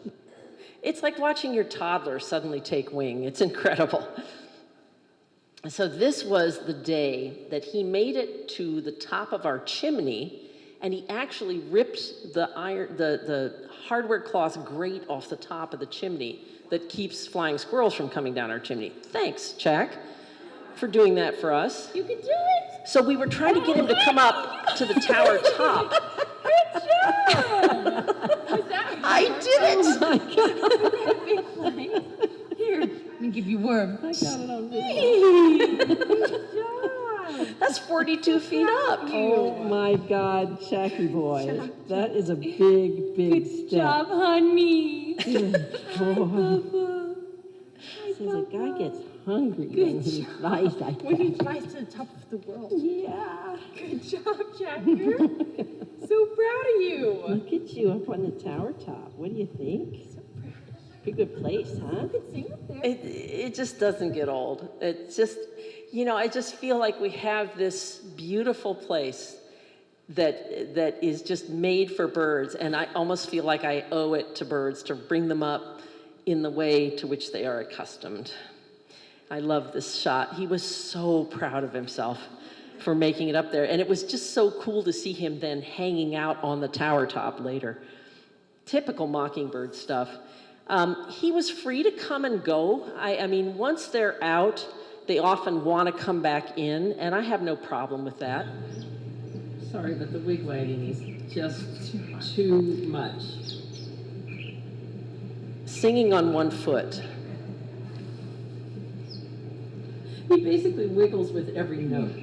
It's like watching your toddler suddenly take wing. It's incredible. So this was the day that he made it to the top of our chimney, and he actually ripped the hardware cloth grate off the top of the chimney that keeps flying squirrels from coming down our chimney. Thanks, Jack, for doing that for us. You can do it! So we were trying to get him to come up to the tower top. Good job! Was that I did it! big flight? Here, let me give you worm. I got it on video. Good job! That's 42 feet up. Oh my God, Jackie boy. That is a big, big Good step. job, honey. Good boy. Says a guy gets hungry when he flies like When he that. flies to the top of the world. Yeah. Good job, Jacker. So proud of you. Look at you up on the tower top. What do you think? Pretty good place, huh? You could sing up there. It just doesn't get old. It's just, I just feel like we have this beautiful place that is just made for birds, and I almost feel like I owe it to birds to bring them up in the way to which they are accustomed. I love this shot. He was so proud of himself for making it up there, and it was just so cool to see him then hanging out on the tower top later. Typical Mockingbird stuff. He was free to come and go. I mean, once they're out, they often want to come back in, and I have no problem with that. Sorry, but the wig wagging is just too much. Singing on one foot. He basically wiggles with every note.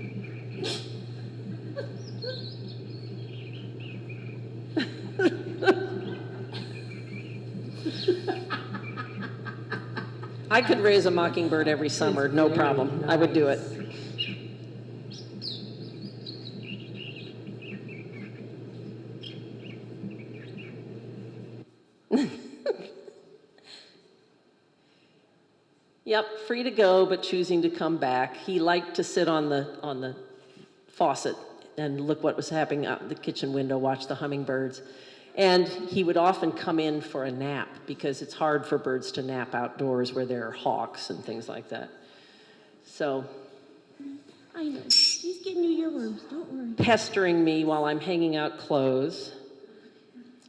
I could raise a mockingbird every summer, no problem. I would do it. Yep, free to go, but choosing to come back. He liked to sit on the faucet and look what was happening out the kitchen window, watch the hummingbirds. And he would often come in for a nap because it's hard for birds to nap outdoors where there are hawks and things like that. So, I know. He's getting you your worms. Don't worry. pestering me while I'm hanging out clothes.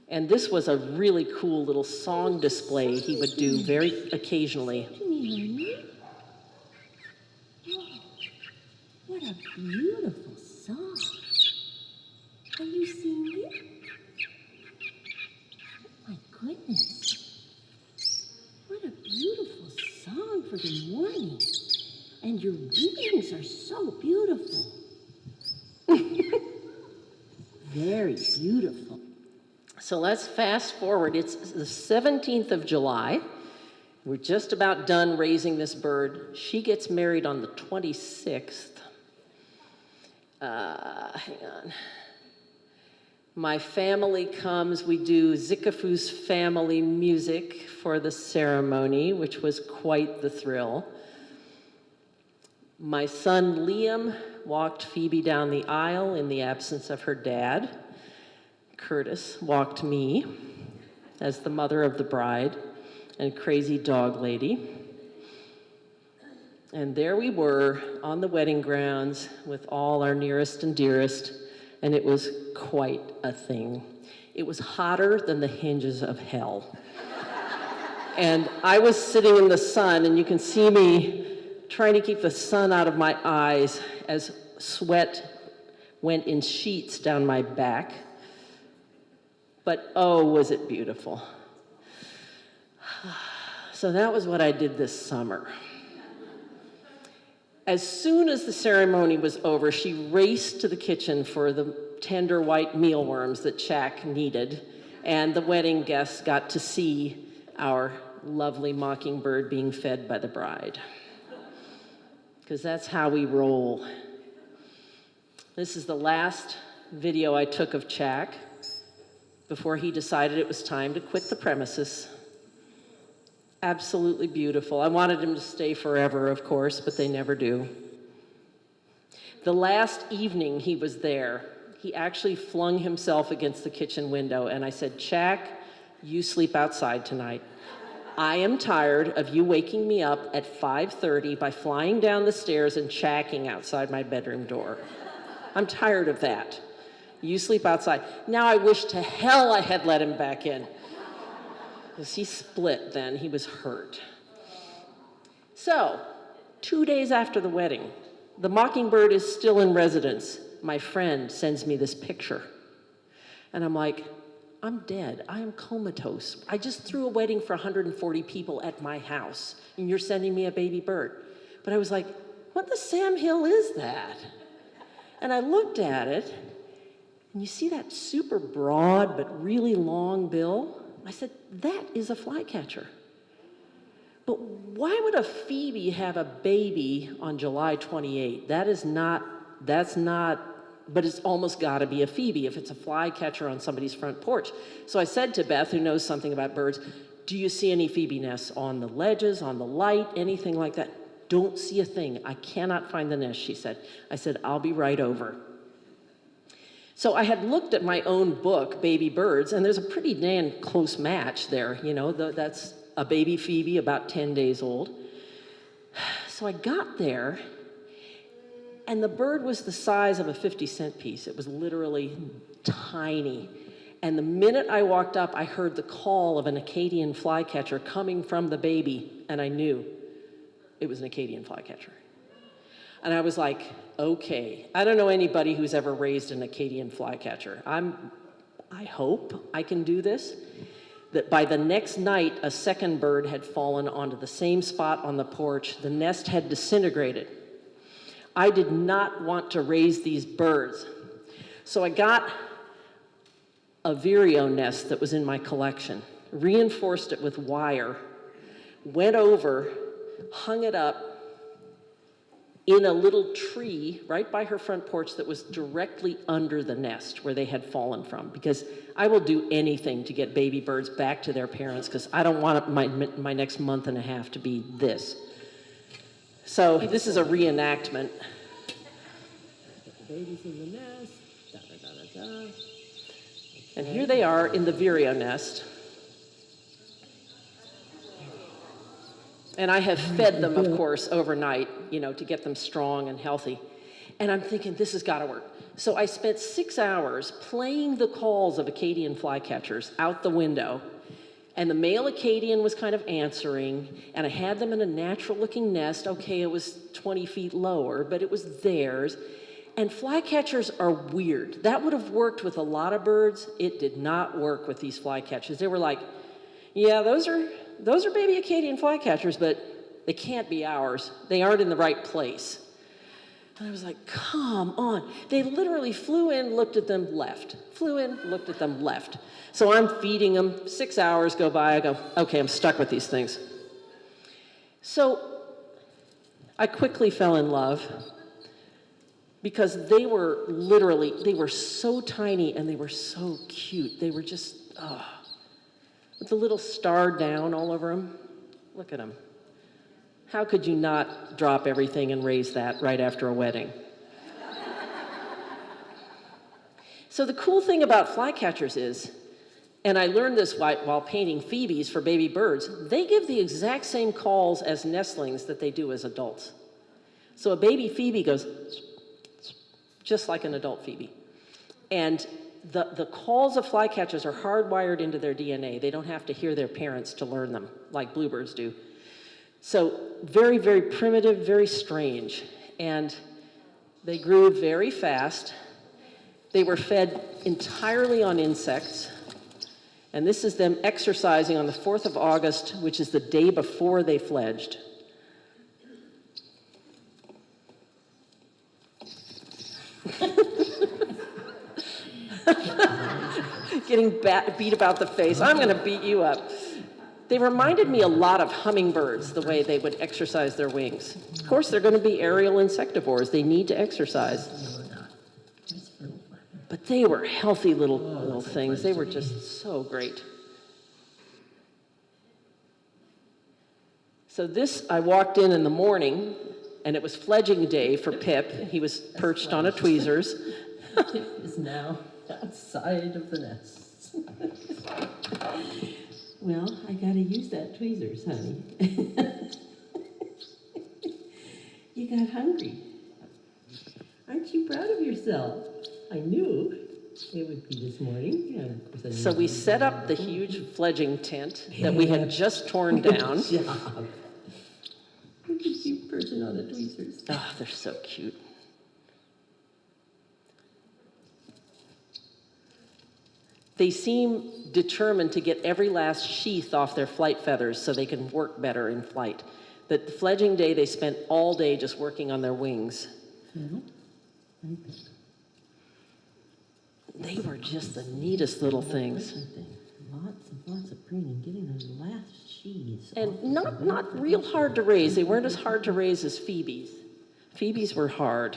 And this was a really cool little song display he would do very occasionally. To me, honey. Oh, what a beautiful song. Are you singing? My goodness. What a beautiful song for the morning. And your wings are so beautiful. Very beautiful. So let's fast forward. It's the 17th of July. We're just about done raising this bird. She gets married on the 26th. Hang on. My family comes. We do Zickefoose family music for the ceremony, which was quite the thrill. My son Liam walked Phoebe down the aisle in the absence of her dad. Curtis walked me as the mother of the bride and crazy dog lady. And there we were on the wedding grounds with all our nearest and dearest, and it was quite a thing. It was hotter than the hinges of hell. And I was sitting in the sun, and you can see me trying to keep the sun out of my eyes as sweat went in sheets down my back. But oh, was it beautiful. So that was what I did this summer. As soon as the ceremony was over, she raced to the kitchen for the tender white mealworms that Jack needed, and the wedding guests got to see our lovely mockingbird being fed by the bride. Because that's how we roll. This is the last video I took of Jack before he decided it was time to quit the premises. Absolutely beautiful. I wanted him to stay forever, of course, but they never do. The last evening he was there, he actually flung himself against the kitchen window, and I said, Jack, you sleep outside tonight. I am tired of you waking me up at 5:30 by flying down the stairs and chacking outside my bedroom door. I'm tired of that. You sleep outside. Now I wish to hell I had let him back in. Because he split then, he was hurt. So, 2 days after the wedding, the mockingbird is still in residence. My friend sends me this picture. And I'm like, I'm dead. I am comatose. I just threw a wedding for 140 people at my house, and you're sending me a baby bird. But I was like, what the Sam Hill is that? And I looked at it, and you see that super broad but really long bill? I said, that is a flycatcher. But why would a phoebe have a baby on July 28? That's not, but it's almost gotta be a phoebe if it's a flycatcher on somebody's front porch. So I said to Beth, who knows something about birds, do you see any phoebe nests on the ledges, on the light, anything like that? Don't see a thing. I cannot find the nest, she said. I said, I'll be right over. So I had looked at my own book, Baby Birds, and there's a pretty damn close match there. You know, that's a baby phoebe about 10 days old. So I got there, and the bird was the size of a 50-cent piece. It was literally tiny. And the minute I walked up, I heard the call of an Acadian flycatcher coming from the baby, and I knew it was an Acadian flycatcher. And I was like, okay, I don't know anybody who's ever raised an Acadian flycatcher. I hope I can do this. That by the next night, a second bird had fallen onto the same spot on the porch. The nest had disintegrated. I did not want to raise these birds. So I got a vireo nest that was in my collection, reinforced it with wire, went over, hung it up in a little tree right by her front porch that was directly under the nest where they had fallen from, because I will do anything to get baby birds back to their parents, because I don't want my next month and a half to be this. So this is a reenactment. The babies in the nest, da, da, da, da, da. And here they are in the vireo nest. And I have fed them, of course, overnight, you know, to get them strong and healthy. And I'm thinking, this has got to work. So I spent 6 hours playing the calls of Acadian flycatchers out the window. And the male Acadian was kind of answering, and I had them in a natural-looking nest. Okay, it was 20 feet lower, but it was theirs. And flycatchers are weird. That would have worked with a lot of birds. It did not work with these flycatchers. They were like, yeah, those are baby Acadian flycatchers, but they can't be ours. They aren't in the right place. And I was like, come on. They literally flew in, looked at them, left. Flew in, looked at them, left. So I'm feeding them. 6 hours go by. I go, okay, I'm stuck with these things. So I quickly fell in love because they were so tiny and they were so cute. They were just, with the little star down all over them. Look at them. How could you not drop everything and raise that right after a wedding? So the cool thing about flycatchers is, and I learned this while painting phoebes for baby birds, they give the exact same calls as nestlings that they do as adults. So a baby phoebe goes just like an adult phoebe. And the calls of flycatchers are hardwired into their DNA. They don't have to hear their parents to learn them, like bluebirds do. So very, very primitive, very strange. And they grew very fast. They were fed entirely on insects. And this is them exercising on the 4th of August, which is the day before they fledged. Getting beat about the face. I'm going to beat you up. They reminded me a lot of hummingbirds, the way they would exercise their wings. Of course, they're going to be aerial insectivores. They need to exercise. But they were healthy little things. They were just so great. So this, I walked in the morning, and it was fledging day for Pip. He was perched on a tweezers. Pip is now outside of the nest. Well, I gotta use that tweezers, honey. You got hungry. Aren't you proud of yourself? I knew it would be this morning. Yeah, of course I knew. So we set up the huge fledging tent that we had just torn down. Good job. Look at you perching on the tweezers. Oh, they're so cute. They seem determined to get every last sheath off their flight feathers so they can work better in flight. The fledging day, they spent all day just working on their wings. They were just the neatest little things. Lots of pruning, getting those last sheaths. And not real hard to raise. They weren't as hard to raise as phoebes. Phoebes were hard.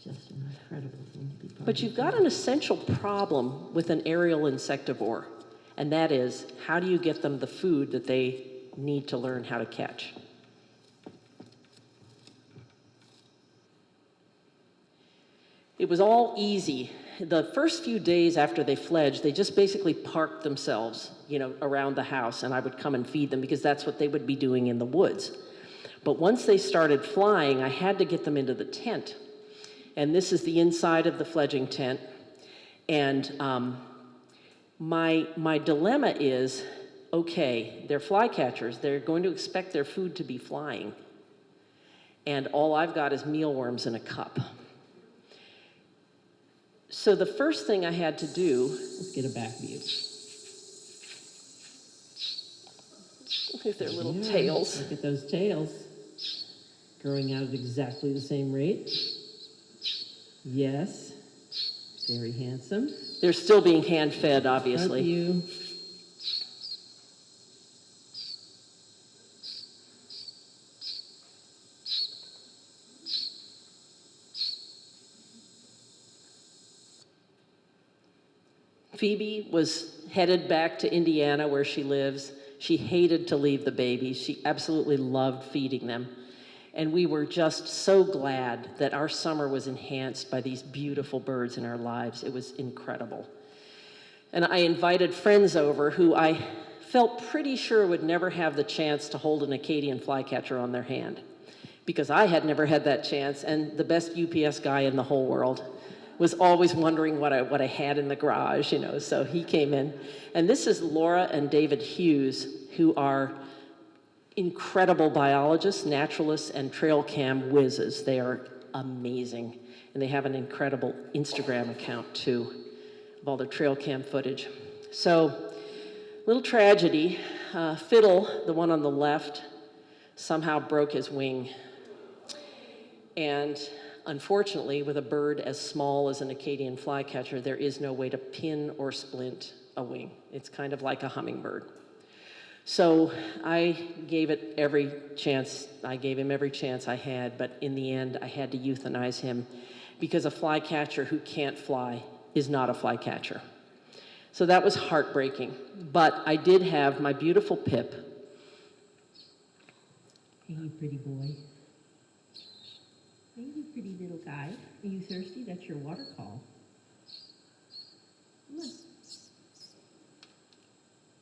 Just an incredible thing to be part of. But you've got an essential problem with an aerial insectivore, and that is, how do you get them the food that they need to learn how to catch? It was all easy. The first few days after they fledged, they just basically parked themselves, around the house, and I would come and feed them because that's what they would be doing in the woods. But once they started flying, I had to get them into the tent. And this is the inside of the fledging tent. And my dilemma is, okay, they're flycatchers. They're going to expect their food to be flying. And all I've got is mealworms in a cup. So the first thing I had to do, let's get a back view. Look at their little tails. Look at those tails growing out at exactly the same rate. Yes, very handsome. They're still being hand-fed, obviously. Front view. Phoebe was headed back to Indiana where she lives. She hated to leave the babies. She absolutely loved feeding them. And we were just so glad that our summer was enhanced by these beautiful birds in our lives. It was incredible. And I invited friends over who I felt pretty sure would never have the chance to hold an Acadian flycatcher on their hand, because I had never had that chance, and the best UPS guy in the whole world was always wondering what I had in the garage, so he came in. And this is Laura and David Hughes, who are incredible biologists, naturalists, and trail cam whizzes. They are amazing. And they have an incredible Instagram account, too, of all their trail cam footage. So, little tragedy. Fiddle, the one on the left, somehow broke his wing. And unfortunately, with a bird as small as an Acadian flycatcher, there is no way to pin or splint a wing. It's kind of like a hummingbird. So I gave it every chance. I gave him every chance I had, but in the end, I had to euthanize him because a flycatcher who can't fly is not a flycatcher. So that was heartbreaking. But I did have my beautiful Pip, Hey, you pretty boy. Hey, you pretty little guy. Are you thirsty? That's your water call. Come on.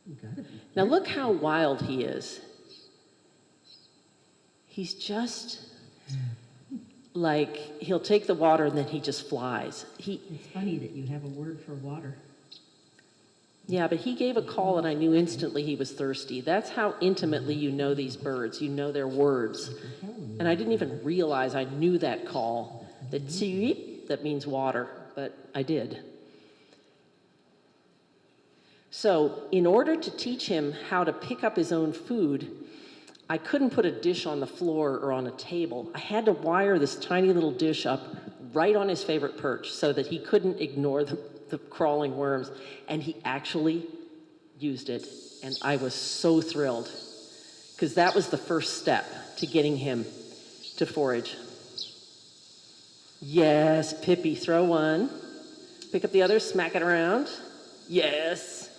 You gotta be. Now look how wild he is. He's just like, he'll take the water and then he just flies. It's funny that you have a word for water. Yeah, but he gave a call and I knew instantly he was thirsty. That's how intimately you know these birds. You know their words. And I didn't even realize I knew that call. That means water, but I did. So in order to teach him how to pick up his own food, I couldn't put a dish on the floor or on a table. I had to wire this tiny little dish up right on his favorite perch so that he couldn't ignore the crawling worms. And he actually used it. And I was so thrilled because that was the first step to getting him to forage. Yes, Pippi, throw one. Pick up the other, smack it around. Yes.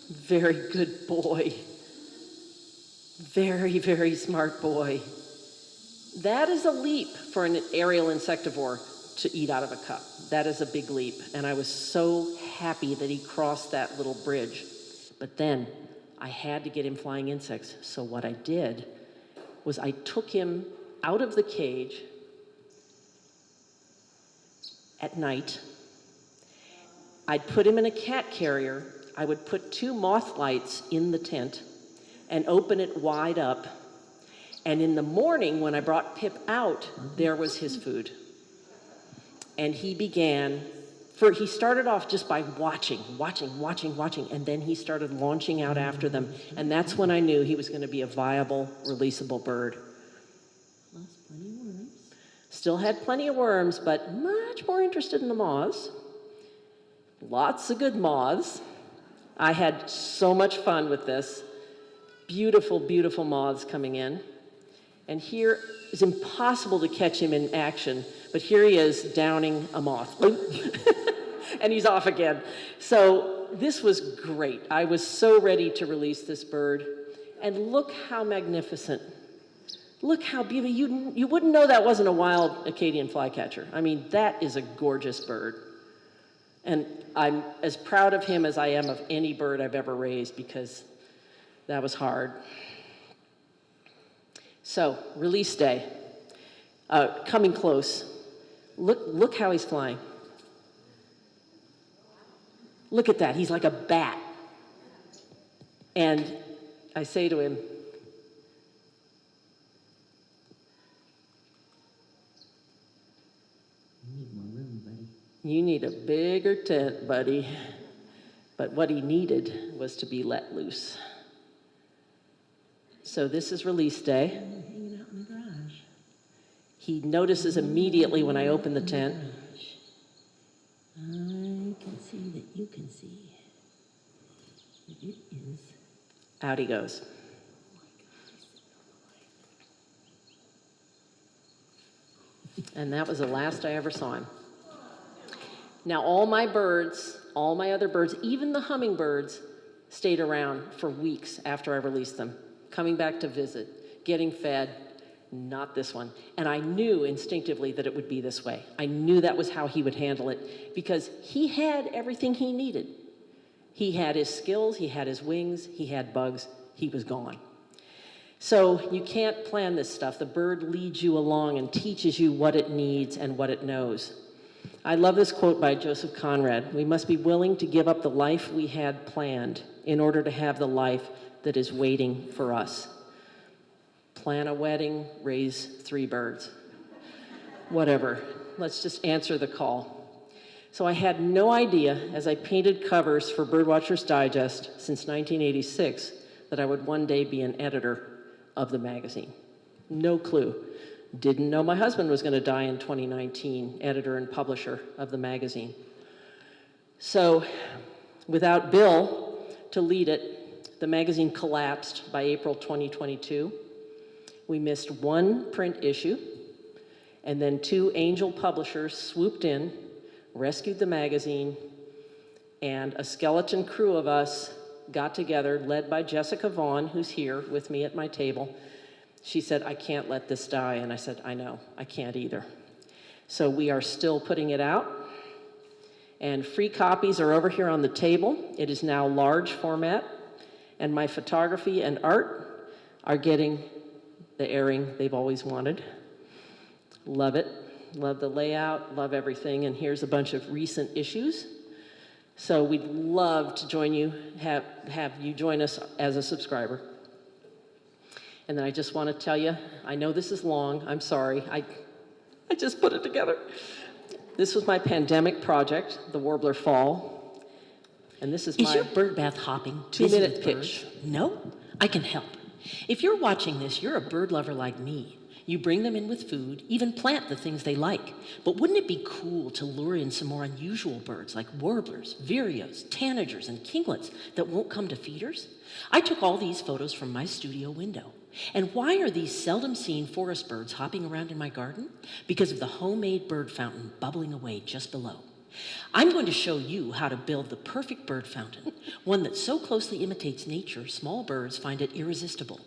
Very good boy. Very, very smart boy. That is a leap for an aerial insectivore to eat out of a cup. That is a big leap. And I was so happy that he crossed that little bridge. But then I had to get him flying insects. So what I did was I took him out of the cage at night. I'd put him in a cat carrier. I would put 2 moth lights in the tent and open it wide up. And in the morning, when I brought Pip out, there was his food. And he started off just by watching, and then he started launching out after them. And that's when I knew he was going to be a viable, releasable bird. Lost plenty of worms. Still had plenty of worms, but much more interested in the moths. Lots of good moths. I had so much fun with this. Beautiful, beautiful moths coming in. And here it's impossible to catch him in action, but here he is downing a moth. And he's off again. So this was great. I was so ready to release this bird. And look how magnificent. Look how beautiful. You wouldn't know that wasn't a wild Acadian flycatcher. I mean, that is a gorgeous bird. And I'm as proud of him as I am of any bird I've ever raised because that was hard. So, release day, coming close. Look how he's flying. Look at that, he's like a bat. And I say to him, You need more room, buddy. you need a bigger tent, buddy. But what he needed was to be let loose. So this is release day. Hanging out in the garage. He notices immediately when I open the tent. I can see that you can see. It is. Out he goes. And that was the last I ever saw him. Now all my other birds, even the hummingbirds, stayed around for weeks after I released them, coming back to visit, getting fed, not this one. And I knew instinctively that it would be this way. I knew that was how he would handle it because he had everything he needed. He had his skills, he had his wings, he had bugs, he was gone. So you can't plan this stuff. The bird leads you along and teaches you what it needs and what it knows. I love this quote by Joseph Conrad. We must be willing to give up the life we had planned in order to have the life that is waiting for us. Plan a wedding, raise 3 birds. Whatever. Let's just answer the call. So I had no idea, as I painted covers for Birdwatcher's Digest since 1986, that I would one day be an editor of the magazine. No clue. Didn't know my husband was going to die in 2019, editor and publisher of the magazine. So without Bill to lead it, the magazine collapsed by April 2022. We missed 1 print issue, and then 2 angel publishers swooped in, rescued the magazine, and a skeleton crew of us got together, led by Jessica Vaughn, who's here with me at my table. She said, I can't let this die. And I said, I know, I can't either. So we are still putting it out. And free copies are over here on the table. It is now large format. And my photography and art are getting the airing they've always wanted. Love it. Love the layout, love everything. And here's a bunch of recent issues. So we'd love to join you, have you join us as a subscriber. And then I just want to tell you, I know this is long, I'm sorry, I just put it together. This was my pandemic project, the Warbler Fall. And this is Is my your bird bath hopping 2-minute busy with birds? pitch. No? I can help. If you're watching this, you're a bird lover like me. You bring them in with food, even plant the things they like. But wouldn't it be cool to lure in some more unusual birds like warblers, vireos, tanagers, and kinglets that won't come to feeders? I took all these photos from my studio window. And why are these seldom seen forest birds hopping around in my garden? Because of the homemade bird fountain bubbling away just below. I'm going to show you how to build the perfect bird fountain, one that so closely imitates nature, small birds find it irresistible.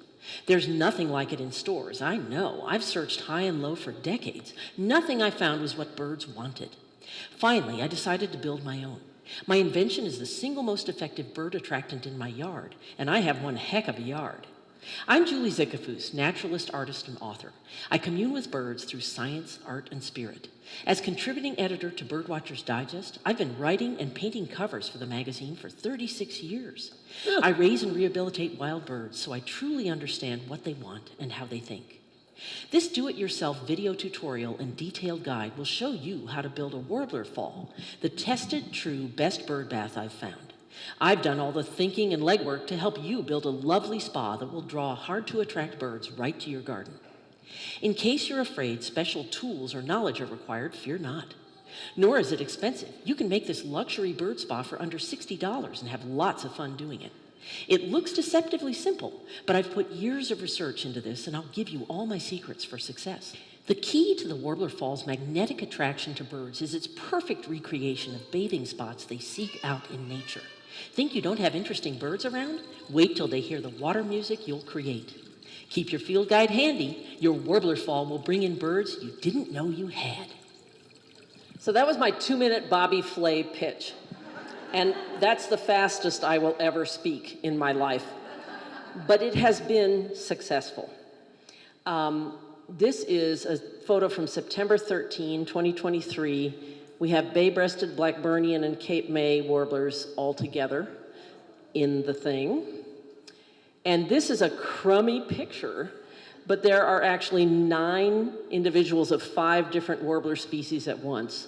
There's nothing like it in stores, I know. I've searched high and low for decades. Nothing I found was what birds wanted. Finally, I decided to build my own. My invention is the single most effective bird attractant in my yard, and I have one heck of a yard. I'm Julie Zickefoose, naturalist, artist, and author. I commune with birds through science, art, and spirit. As contributing editor to Birdwatchers Digest, I've been writing and painting covers for the magazine for 36 years. I raise and rehabilitate wild birds, so I truly understand what they want and how they think. This do-it-yourself video tutorial and detailed guide will show you how to build a warbler fall, the tested, true, best bird bath I've found. I've done all the thinking and legwork to help you build a lovely spa that will draw hard-to-attract birds right to your garden. In case you're afraid special tools or knowledge are required, fear not. Nor is it expensive. You can make this luxury bird spa for under $60 and have lots of fun doing it. It looks deceptively simple, but I've put years of research into this, and I'll give you all my secrets for success. The key to the Warbler Fall's magnetic attraction to birds is its perfect recreation of bathing spots they seek out in nature. Think you don't have interesting birds around? Wait till they hear the water music you'll create. Keep your field guide handy. Your Warbler Fall will bring in birds you didn't know you had. So that was my 2-minute Bobby Flay pitch. And that's the fastest I will ever speak in my life. But it has been successful. This is a photo from September 13, 2023. We have bay-breasted Blackburnian and Cape May warblers all together in the thing. And this is a crummy picture, but there are actually 9 individuals of 5 different warbler species at once.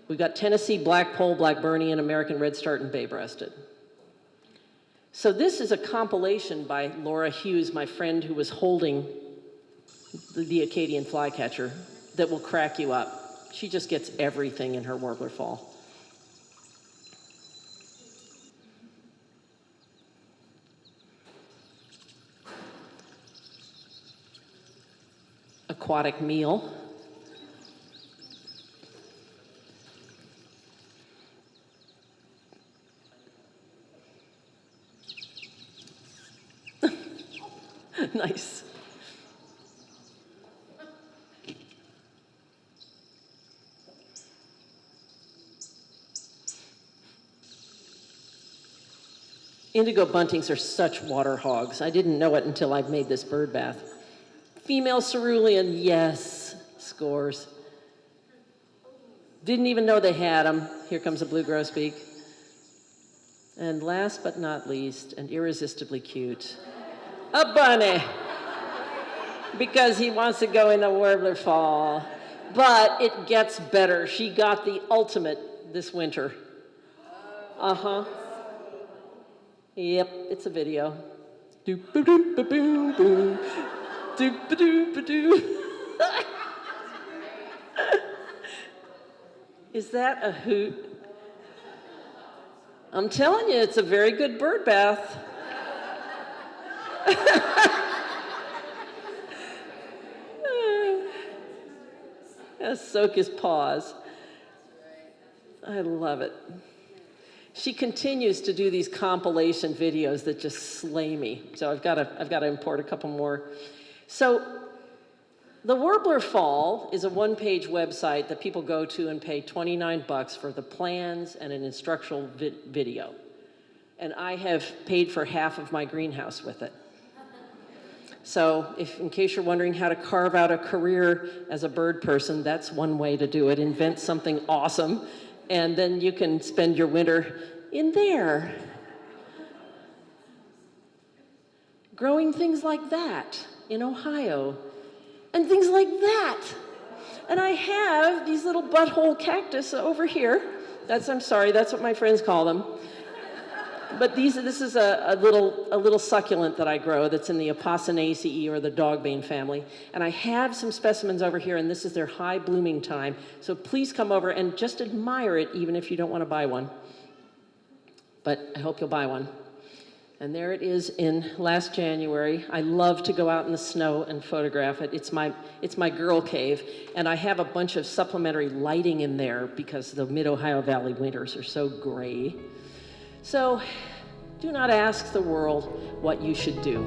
We've got Tennessee Blackpoll, Blackburnian, American Redstart, and bay-breasted. So this is a compilation by Laura Hughes, my friend who was holding the Acadian flycatcher, that will crack you up. She just gets everything in her Warbler Fall. Aquatic meal. Nice. Indigo buntings are such water hogs. I didn't know it until I made this bird bath. Female cerulean, yes, scores. Didn't even know they had them. Here comes a blue grosbeak. And last but not least, and irresistibly cute, a bunny. Because he wants to go in the Warbler Fall. But it gets better. She got the ultimate this winter. Uh-huh. Yep, it's a video. Doop-ba-doop-ba-boom-boom. Doop-ba-doop-ba-doo. Is that a hoot? I'm telling you, it's a very good bird bath. Soak his paws. I love it. She continues to do these compilation videos that just slay me. So I've got to import a couple more. So the Warbler Fall is a one-page website that people go to and pay $29 for the plans and an instructional video. And I have paid for half of my greenhouse with it. So in case you're wondering how to carve out a career as a bird person, that's one way to do it. Invent something awesome, and then you can spend your winter in there. Growing things like that in Ohio, and things like that. And I have these little butthole cactus over here. I'm sorry, that's what my friends call them. But this is a little succulent that I grow that's in the Apocynaceae, or the dogbane family. And I have some specimens over here, and this is their high blooming time. So please come over and just admire it, even if you don't want to buy one. But I hope you'll buy one. And there it is in last January. I love to go out in the snow and photograph it. It's my girl cave, and I have a bunch of supplementary lighting in there because the mid-Ohio Valley winters are so gray. So do not ask the world what you should do.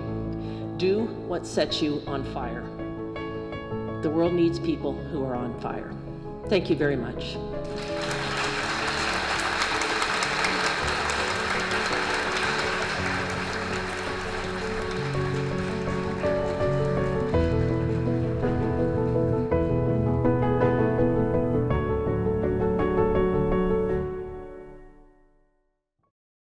Do what sets you on fire. The world needs people who are on fire. Thank you very much.